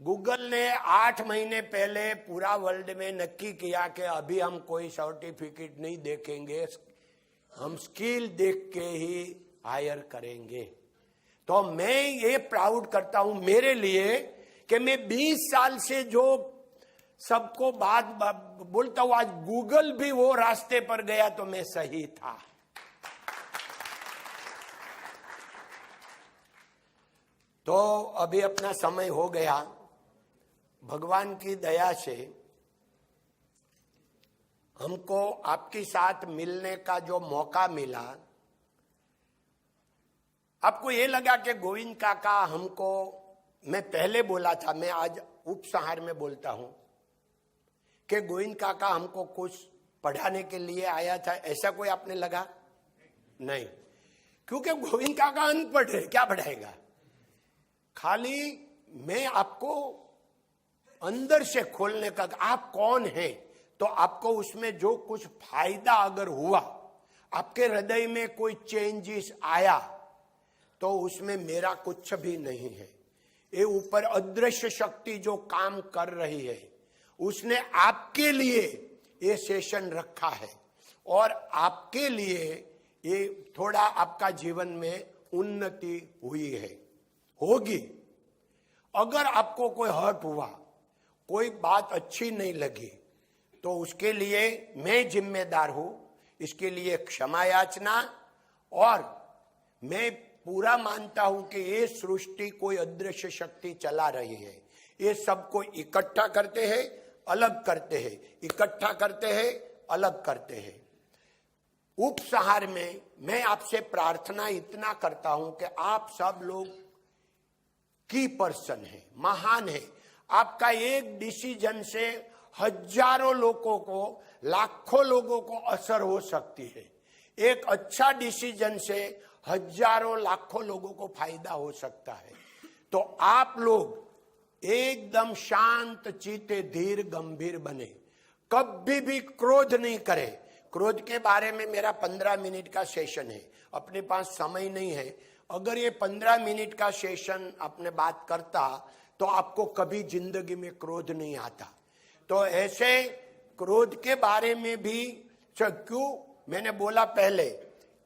गूगल ने 8 महीने पहले पूरा वर्ल्ड में नक्की किया कि अभी हम कोई सर्टिफिकेट नहीं देखेंगे, हम स्किल देख के ही हायर करेंगे। तो मैं ये प्राउड करता हूं मेरे लिए कि मैं 20 साल से जो सबको बात बोलता हूं, आज गूगल भी वो रास्ते पर गया तो मैं सही था। तो अभी अपना समय हो गया, भगवान की दया से हमको आपके साथ मिलने का जो मौका मिला। आपको ये लगा कि गोविंद काका हमको, मैं पहले बोला था, मैं आज उपसंहार में बोलता हूं कि गोविंद काका हमको कुछ पढ़ाने के लिए आया था, ऐसा कोई आपने लगा? नहीं, क्योंकि गोविंद काका अनपढ़ है, क्या पढ़ाएगा। खाली मैं आपको अंदर से खोलने का, आप कौन हैं, तो आपको उसमें जो कुछ फायदा अगर हुआ, आपके हृदय में कोई चेंजेस आया, तो उसमें मेरा कुछ भी नहीं है। ये ऊपर अदृश्य शक्ति जो काम कर रही है, उसने आपके लिए ये सेशन रखा है, और आपके लिए ये थोड़ा आपका जीवन में उन्नति हुई है, होगी। अगर आपको कोई हर्ट हुआ, कोई बात अच्छी नहीं लगी, तो उसके लिए मैं जिम्मेदार हूं, इसके लिए क्षमा याचना। और मैं पूरा मानता हूं कि ये सृष्टि कोई अदृश्य शक्ति चला रही है, ये सबको इकट्ठा करते हैं, अलग करते हैं, इकट्ठा करते हैं, अलग करते हैं। उपसंहार में मैं आपसे प्रार्थना इतना करता हूं कि आप सब लोग की पर्सन है, महान है। आपका एक डिसीजन से हजारों लोगों को, लाखों लोगों को असर हो सकती है। एक अच्छा डिसीजन से हजारों लाखों लोगों को फायदा हो सकता है। तो आप लोग एकदम शांत चित्ते, धीर गंभीर बने, कभी भी क्रोध नहीं करें। क्रोध के बारे में मेरा 15 मिनट का सेशन है, अपने पास समय नहीं है। अगर ये 15 मिनट का सेशन अपने बात करता तो आपको कभी जिंदगी में क्रोध नहीं आता। तो ऐसे क्रोध के बारे में भी क्यों मैंने बोला पहले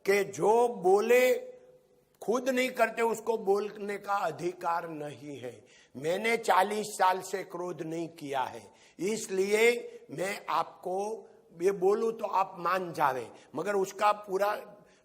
कि जो बोले खुद नहीं करते उसको बोलने का अधिकार नहीं है। मैंने 40 साल से क्रोध नहीं किया है, इसलिए मैं आपको ये बोलूं तो आप मान जावे, मगर उसका पूरा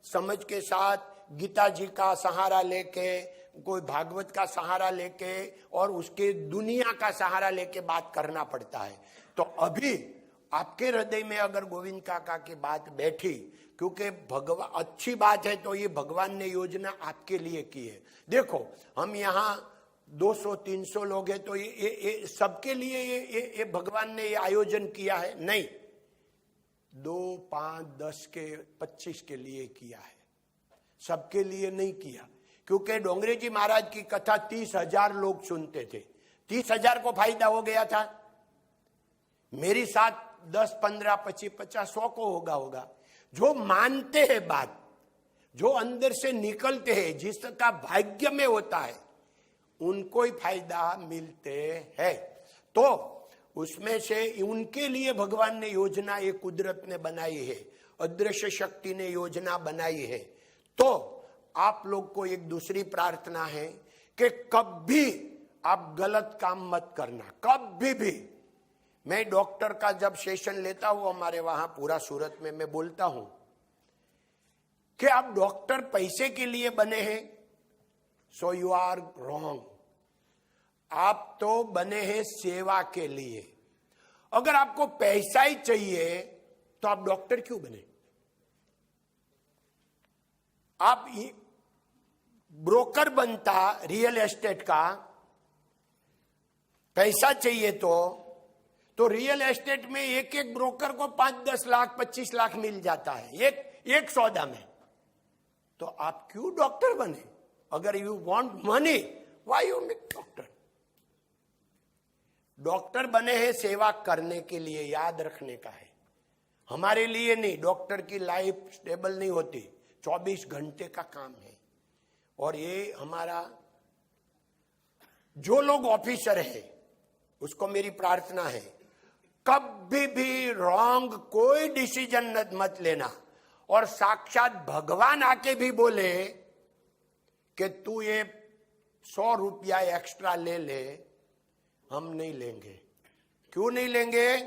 समझ के साथ गीता जी का सहारा लेके, कोई भागवत का सहारा लेके और उसके दुनिया का सहारा लेके बात करना पड़ता है। तो अभी आपके हृदय में अगर गोविंद काका की बात बैठी, क्योंकि भगवान अच्छी बात है, तो ये भगवान ने योजना आपके लिए की है। देखो हम यहाँ 200-300 लोग हैं, तो ये सबके लिए ये भगवान ने ये आयोजन किया है? नहीं, 2, 5, 10 के 25 के लिए किया है, सबके लिए नहीं किया। क्योंकि डोंगरे जी महाराज की कथा 30,000 लोग सुनते थे, 30,000 को फायदा हो गया था। मेरी साथ 10, 15, 25, 50, 100 को होगा। जो मानते हैं बात, जो अंदर से निकलते हैं, जिसका भाग्य में होता है, उनको ही फायदा मिलते हैं। तो उसमें से उनके लिए भगवान ने योजना, ये कुदरत ने बनाई है, अदृश्य शक्ति ने योजना बनाई है। तो आप लोग को एक दूसरी प्रार्थना है कि कभी आप गलत काम मत करना, कभी भी। मैं डॉक्टर का जब सेशन लेता हूं हमारे वहां पूरा सूरत में, मैं बोलता हूं कि आप डॉक्टर पैसे के लिए बने हैं, सो यू आर रॉन्ग। आप तो बने हैं सेवा के लिए। अगर आपको पैसा ही चाहिए तो आप डॉक्टर क्यों बने? आप ब्रोकर बनता रियल एस्टेट का, पैसा चाहिए तो रियल एस्टेट में एक एक ब्रोकर को 5-10 लाख 25 लाख मिल जाता है एक सौदा में। तो आप क्यों डॉक्टर बने? अगर you want money, why you make doctor? Doctor बने हैं सेवा करने के लिए, याद रखने का है, हमारे लिए नहीं। डॉक्टर की लाइफ स्टेबल नहीं होती, 24 घंटे का काम है। और ये हमारा जो लोग ऑफिसर है, उसको मेरी प्रार्थना है, कभी भी रॉन्ग कोई डिसीजन मत लेना। और साक्षात भगवान आके भी बोले कि तू ये 100 रुपया एक्स्ट्रा ले ले, हम नहीं लेंगे। क्यों नहीं लेंगे?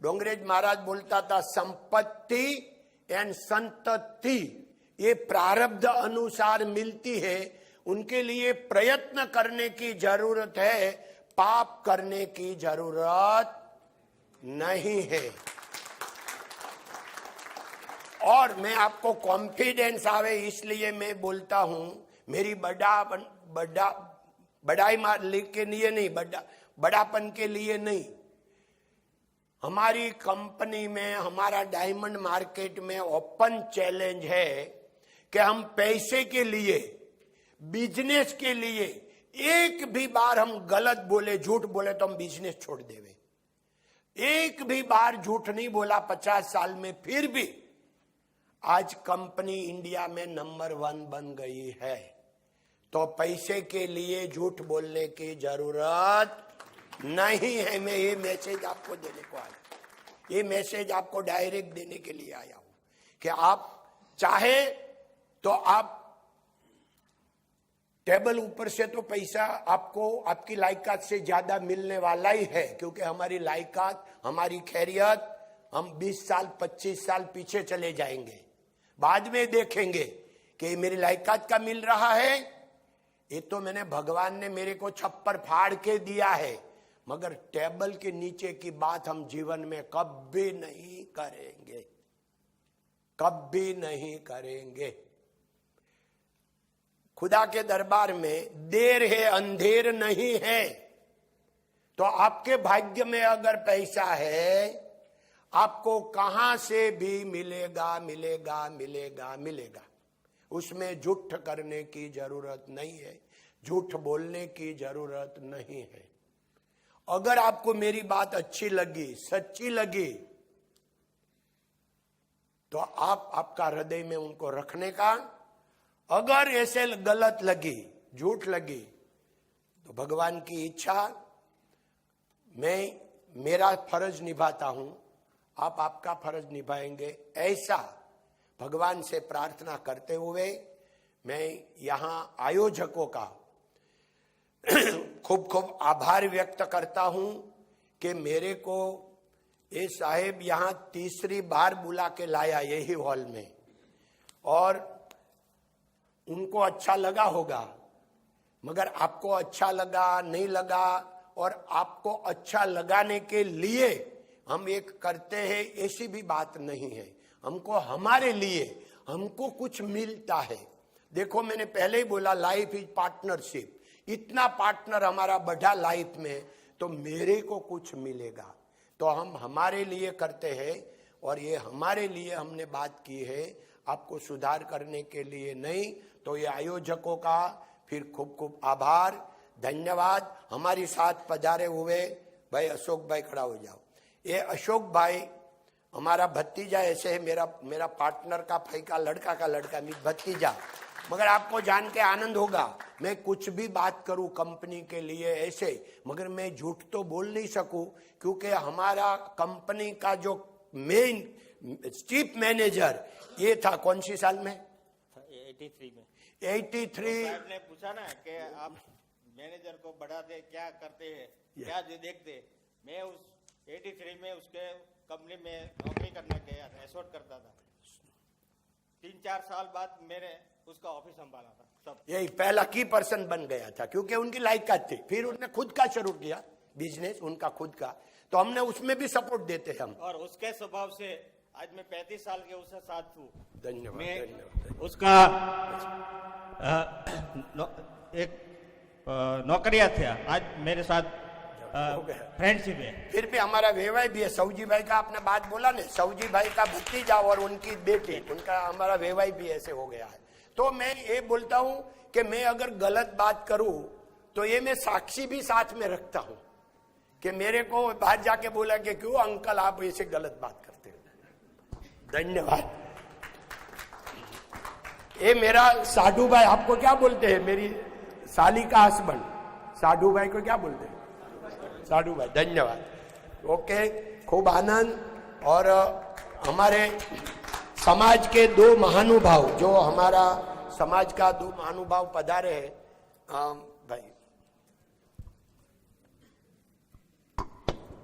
डोंगरेज महाराज बोलता था, संपत्ति एंड संतति ये प्रारब्ध अनुसार मिलती है, उनके लिए प्रयत्न करने की जरूरत है, पाप करने की जरूरत नहीं है। और मैं आपको कॉन्फिडेंस आवे इसलिए मैं बोलता हूं, मेरी बड़ाई के लिए नहीं, बड़ापन के लिए नहीं। हमारी कंपनी में, हमारा डायमंड मार्केट में ओपन चैलेंज है कि हम पैसे के लिए, बिजनेस के लिए एक भी बार हम गलत बोले, झूठ बोले तो हम बिजनेस छोड़ देवे। एक भी बार झूठ नहीं बोला 50 साल में, फिर भी आज कंपनी इंडिया में नंबर 1 बन गई है। तो पैसे के लिए झूठ बोलने की जरूरत नहीं है। मैं ये मैसेज आपको देने को आया, ये मैसेज आपको डायरेक्ट देने के लिए आया हूं कि आप चाहे तो आप टेबल ऊपर से तो पैसा आपको आपकी लायकात से ज्यादा मिलने वाला ही है, क्योंकि हमारी लायकात, हमारी खैरियत, हम 20 साल 25 साल पीछे चले जाएंगे, बाद में देखेंगे कि मेरी लायकात का मिल रहा है। ये तो मैंने, भगवान ने मेरे को छप्पर फाड़ के दिया है, मगर टेबल के नीचे की बात हम जीवन में कभी नहीं करेंगे, कभी नहीं करेंगे। खुदा के दरबार में देर है, अंधेर नहीं है। तो आपके भाग्य में अगर पैसा है, आपको कहां से भी मिलेगा, मिलेगा, मिलेगा, मिलेगा। उसमें झूठ करने की जरूरत नहीं है, झूठ बोलने की जरूरत नहीं है। अगर आपको मेरी बात अच्छी लगी, सच्ची लगी, तो आपका हृदय में उनको रखने का। अगर ऐसे गलत लगी, झूठ लगी, तो भगवान की इच्छा, मैं मेरा फर्ज निभाता हूं, आप आपका फर्ज निभाएंगे, ऐसा भगवान से प्रार्थना करते हुए मैं यहां आयोजकों का खूब खूब आभार व्यक्त करता हूं कि मेरे को ये साहेब यहां तीसरी बार बुला के लाया यही हॉल में, और उनको अच्छा लगा होगा, मगर आपको अच्छा लगा नहीं लगा, और आपको अच्छा लगाने के लिए हम एक करते हैं ऐसी भी बात नहीं है। हमको हमारे लिए हमको कुछ मिलता है। देखो मैंने पहले ही बोला लाइफ इज पार्टनरशिप। इतना पार्टनर हमारा बढ़ा लाइफ में तो मेरे को कुछ मिलेगा, तो हम हमारे लिए करते हैं। और ये हमारे लिए हमने बात की है, आपको सुधार करने के लिए नहीं। तो ये आयोजकों का फिर खूब खूब आभार, धन्यवाद। हमारी साथ पधारे हुए भाई अशोक भाई, खड़ा हो जाओ। ये अशोक भाई हमारा भतीजा ऐसे है, मेरा पार्टनर का भाई का लड़का मेरा भतीजा। मगर आपको जान के आनंद होगा, मैं कुछ भी बात करूं कंपनी के लिए ऐसे, मगर मैं झूठ तो बोल नहीं सकूं, क्योंकि हमारा कंपनी का जो मेन चीफ मैनेजर ये था कौन सी साल में? 83 में। 83। साहब ने पूछा ना कि आप मैनेजर को बढ़ाते क्या करते हैं, क्या देखते। मैं उस 83 में उसके कंपनी में नौकरी करने गया था, एसोट करता था। 3-4 साल बाद मैंने उसका ऑफिस संभाला था सब। यही पहला की पर्सन बन गया था, क्योंकि उनकी लायकात थी। फिर उन्होंने खुद का शुरू किया बिजनेस, उनका खुद का, तो हमने उसमें भी सपोर्ट देते हैं हम। और उसके स्वभाव से आज मैं 35 साल के उसके साथ हूँ। धन्यवाद, मैं धन्यवाद। उसका एक नौकरिया था, आज मेरे साथ फ्रेंडशिप है। फिर भी हमारा वेवाई भी है, सऊजी भाई का आपने बात बोला ना, सऊजी भाई का भतीजा और उनकी बेटी, उनका हमारा वेवाई भी ऐसे हो गया है। तो मैं ये बोलता हूं कि मैं अगर गलत बात करूं तो ये मैं साक्षी भी साथ में रखता हूं, कि मेरे को बाहर जाके बोला कि क्यों अंकल आप ऐसे गलत बात करते हो। धन्यवाद। ये मेरा साधु भाई, आपको क्या बोलते हैं? मेरी साली का हस्बैंड साधु भाई को क्या बोलते हैं? साधु भाई। धन्यवाद। ओके, खूब आनंद। और हमारे समाज के 2 महानुभाव, जो हमारा समाज का 2 महानुभाव पधारे हैं, भाई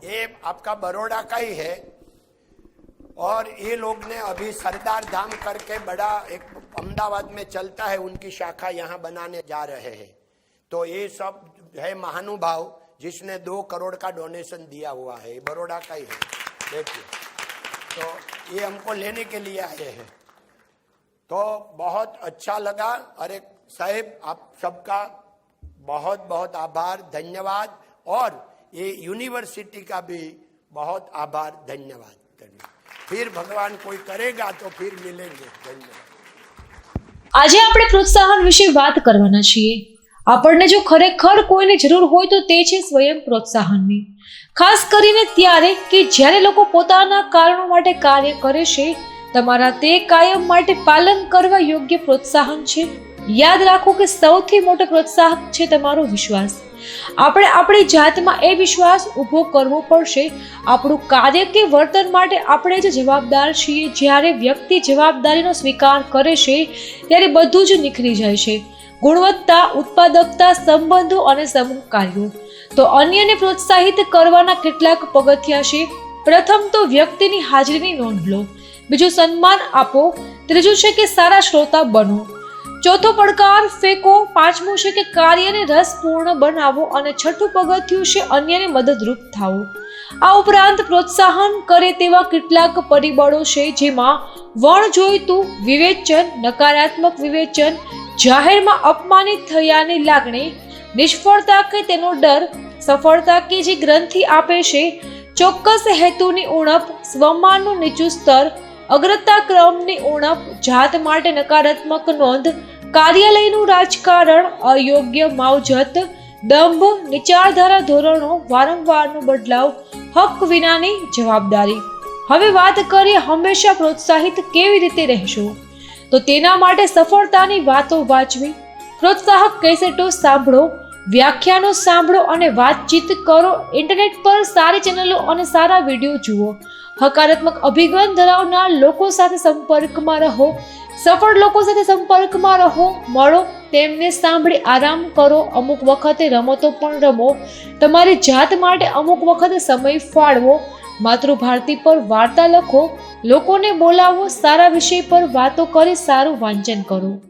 ये आपका बड़ौदा का ही है, और ये लोग ने अभी सरदार धाम करके बड़ा एक अहमदाबाद में चलता है, उनकी शाखा यहाँ बनाने जा रहे हैं। तो ये सब है महानुभाव जिसने 2 करोड़ का डोनेशन दिया हुआ है, बड़ौदा का ही है। देखिए, तो ये हमको लेने के लिए आए हैं, तो बहुत अच्छा लगा। अरे साहेब, आप सबका बहुत बहुत आभार, धन्यवाद। और ये यूनिवर्सिटी का भी बहुत आभार, धन्यवाद। फिर भगवान कोई करेगा तो फिर मिलेंगे। धन्यवाद। આજે આપણે પ્રોત્સાહન વિશે વાત કરવાના છીએ। આપણને જો ખરેખર કોઈને જરૂર હોય તો તે છે સ્વયં પ્રોત્સાહનની, ખાસ કરીને ત્યારે કે જ્યારે લોકો પોતાના કારણો માટે કાર્ય કરે છે। તમારા તે કાયમ માટે પાલન કરવા યોગ્ય પ્રોત્સાહન છે। યાદ રાખો કે સૌથી મોટો પ્રોત્સાહક છે તમારો વિશ્વાસ। આપણે આપણી જાતમાં એ વિશ્વાસ ઊભો કરવો પડશે। આપણું કાર્ય કે વર્તન માટે આપણે જ જવાબદાર છીએ। જ્યારે વ્યક્તિ જવાબદારીનો સ્વીકાર કરે છે ત્યારે બધું જ નિખરી જાય છે, ગુણવત્તા, ઉત્પાદકતા, સંબંધો અને સમૂહ કાર્યો। તો અન્યને પ્રોત્સાહિત કરવાના કેટલાક પગથિયા છે। પ્રથમ તો વ્યક્તિની હાજરીની નોંધ લો, બીજું સન્માન આપો, ત્રીજું છે કે સારા શ્રોતા બનો, ચોથો પડકાર ફેંકો, પાંચમું છે કે કાર્યને રસપૂર્ણ બનાવો અને છઠ્ઠું પગથિયું છે અન્યને મદદરૂપ થાઓ। આ ઉપરાંત પ્રોત્સાહન કરે તેવા કેટલાક પરિબળો છે, જેમાં વણજોઈતું વિવેચન, નકારાત્મક વિવેચન, જાહેરમાં અપમાનિત થયાની લાગણી, નિષ્ફળતા કે તેનો ડર, સફળતા કે જે ગ્રંથિ આપે છે, ચોક્કસ હેતુની ઉણપ, સ્વમાનનું નીચું સ્તર, અગ્રતા ક્રમની ઉણપ, જાત માટે નકારાત્મક નોંધ, કાર્યાલયનું રાજકારણ, અયોગ્ય માવજત, દંભ, નીચાધારા ધોરણો, વારંવારનો બદલાવ, હક વિનાની જવાબદારી। હવે વાત કરીએ હંમેશા પ્રોત્સાહિત કેવી રીતે રહેશો, તો તેના માટે સફળતાની વાતો વાંચવી, પ્રોત્સાહક કેસેટો સાંભળો, વ્યાખ્યાનો સાંભળો અને વાતચીત કરો। ઇન્ટરનેટ પર સારી ચેનલો અને સારા વિડીયો જુઓ, હકારાત્મક અભિગમ ધરાવનાર લોકો સાથે સંપર્કમાં રહો, સફળ લોકો સાથે સંપર્કમાં રહો, મળો, તેમને સાંભળી આરામ કરો, અમુક વખતે રમતો પણ રમો, તમારી જાત માટે અમુક વખતે સમય ફાળવો, માતૃભારતી પર વાર્તા લખો, લોકોને બોલાવો, સારા વિષય પર વાતો કરી સારું વાંચન કરો.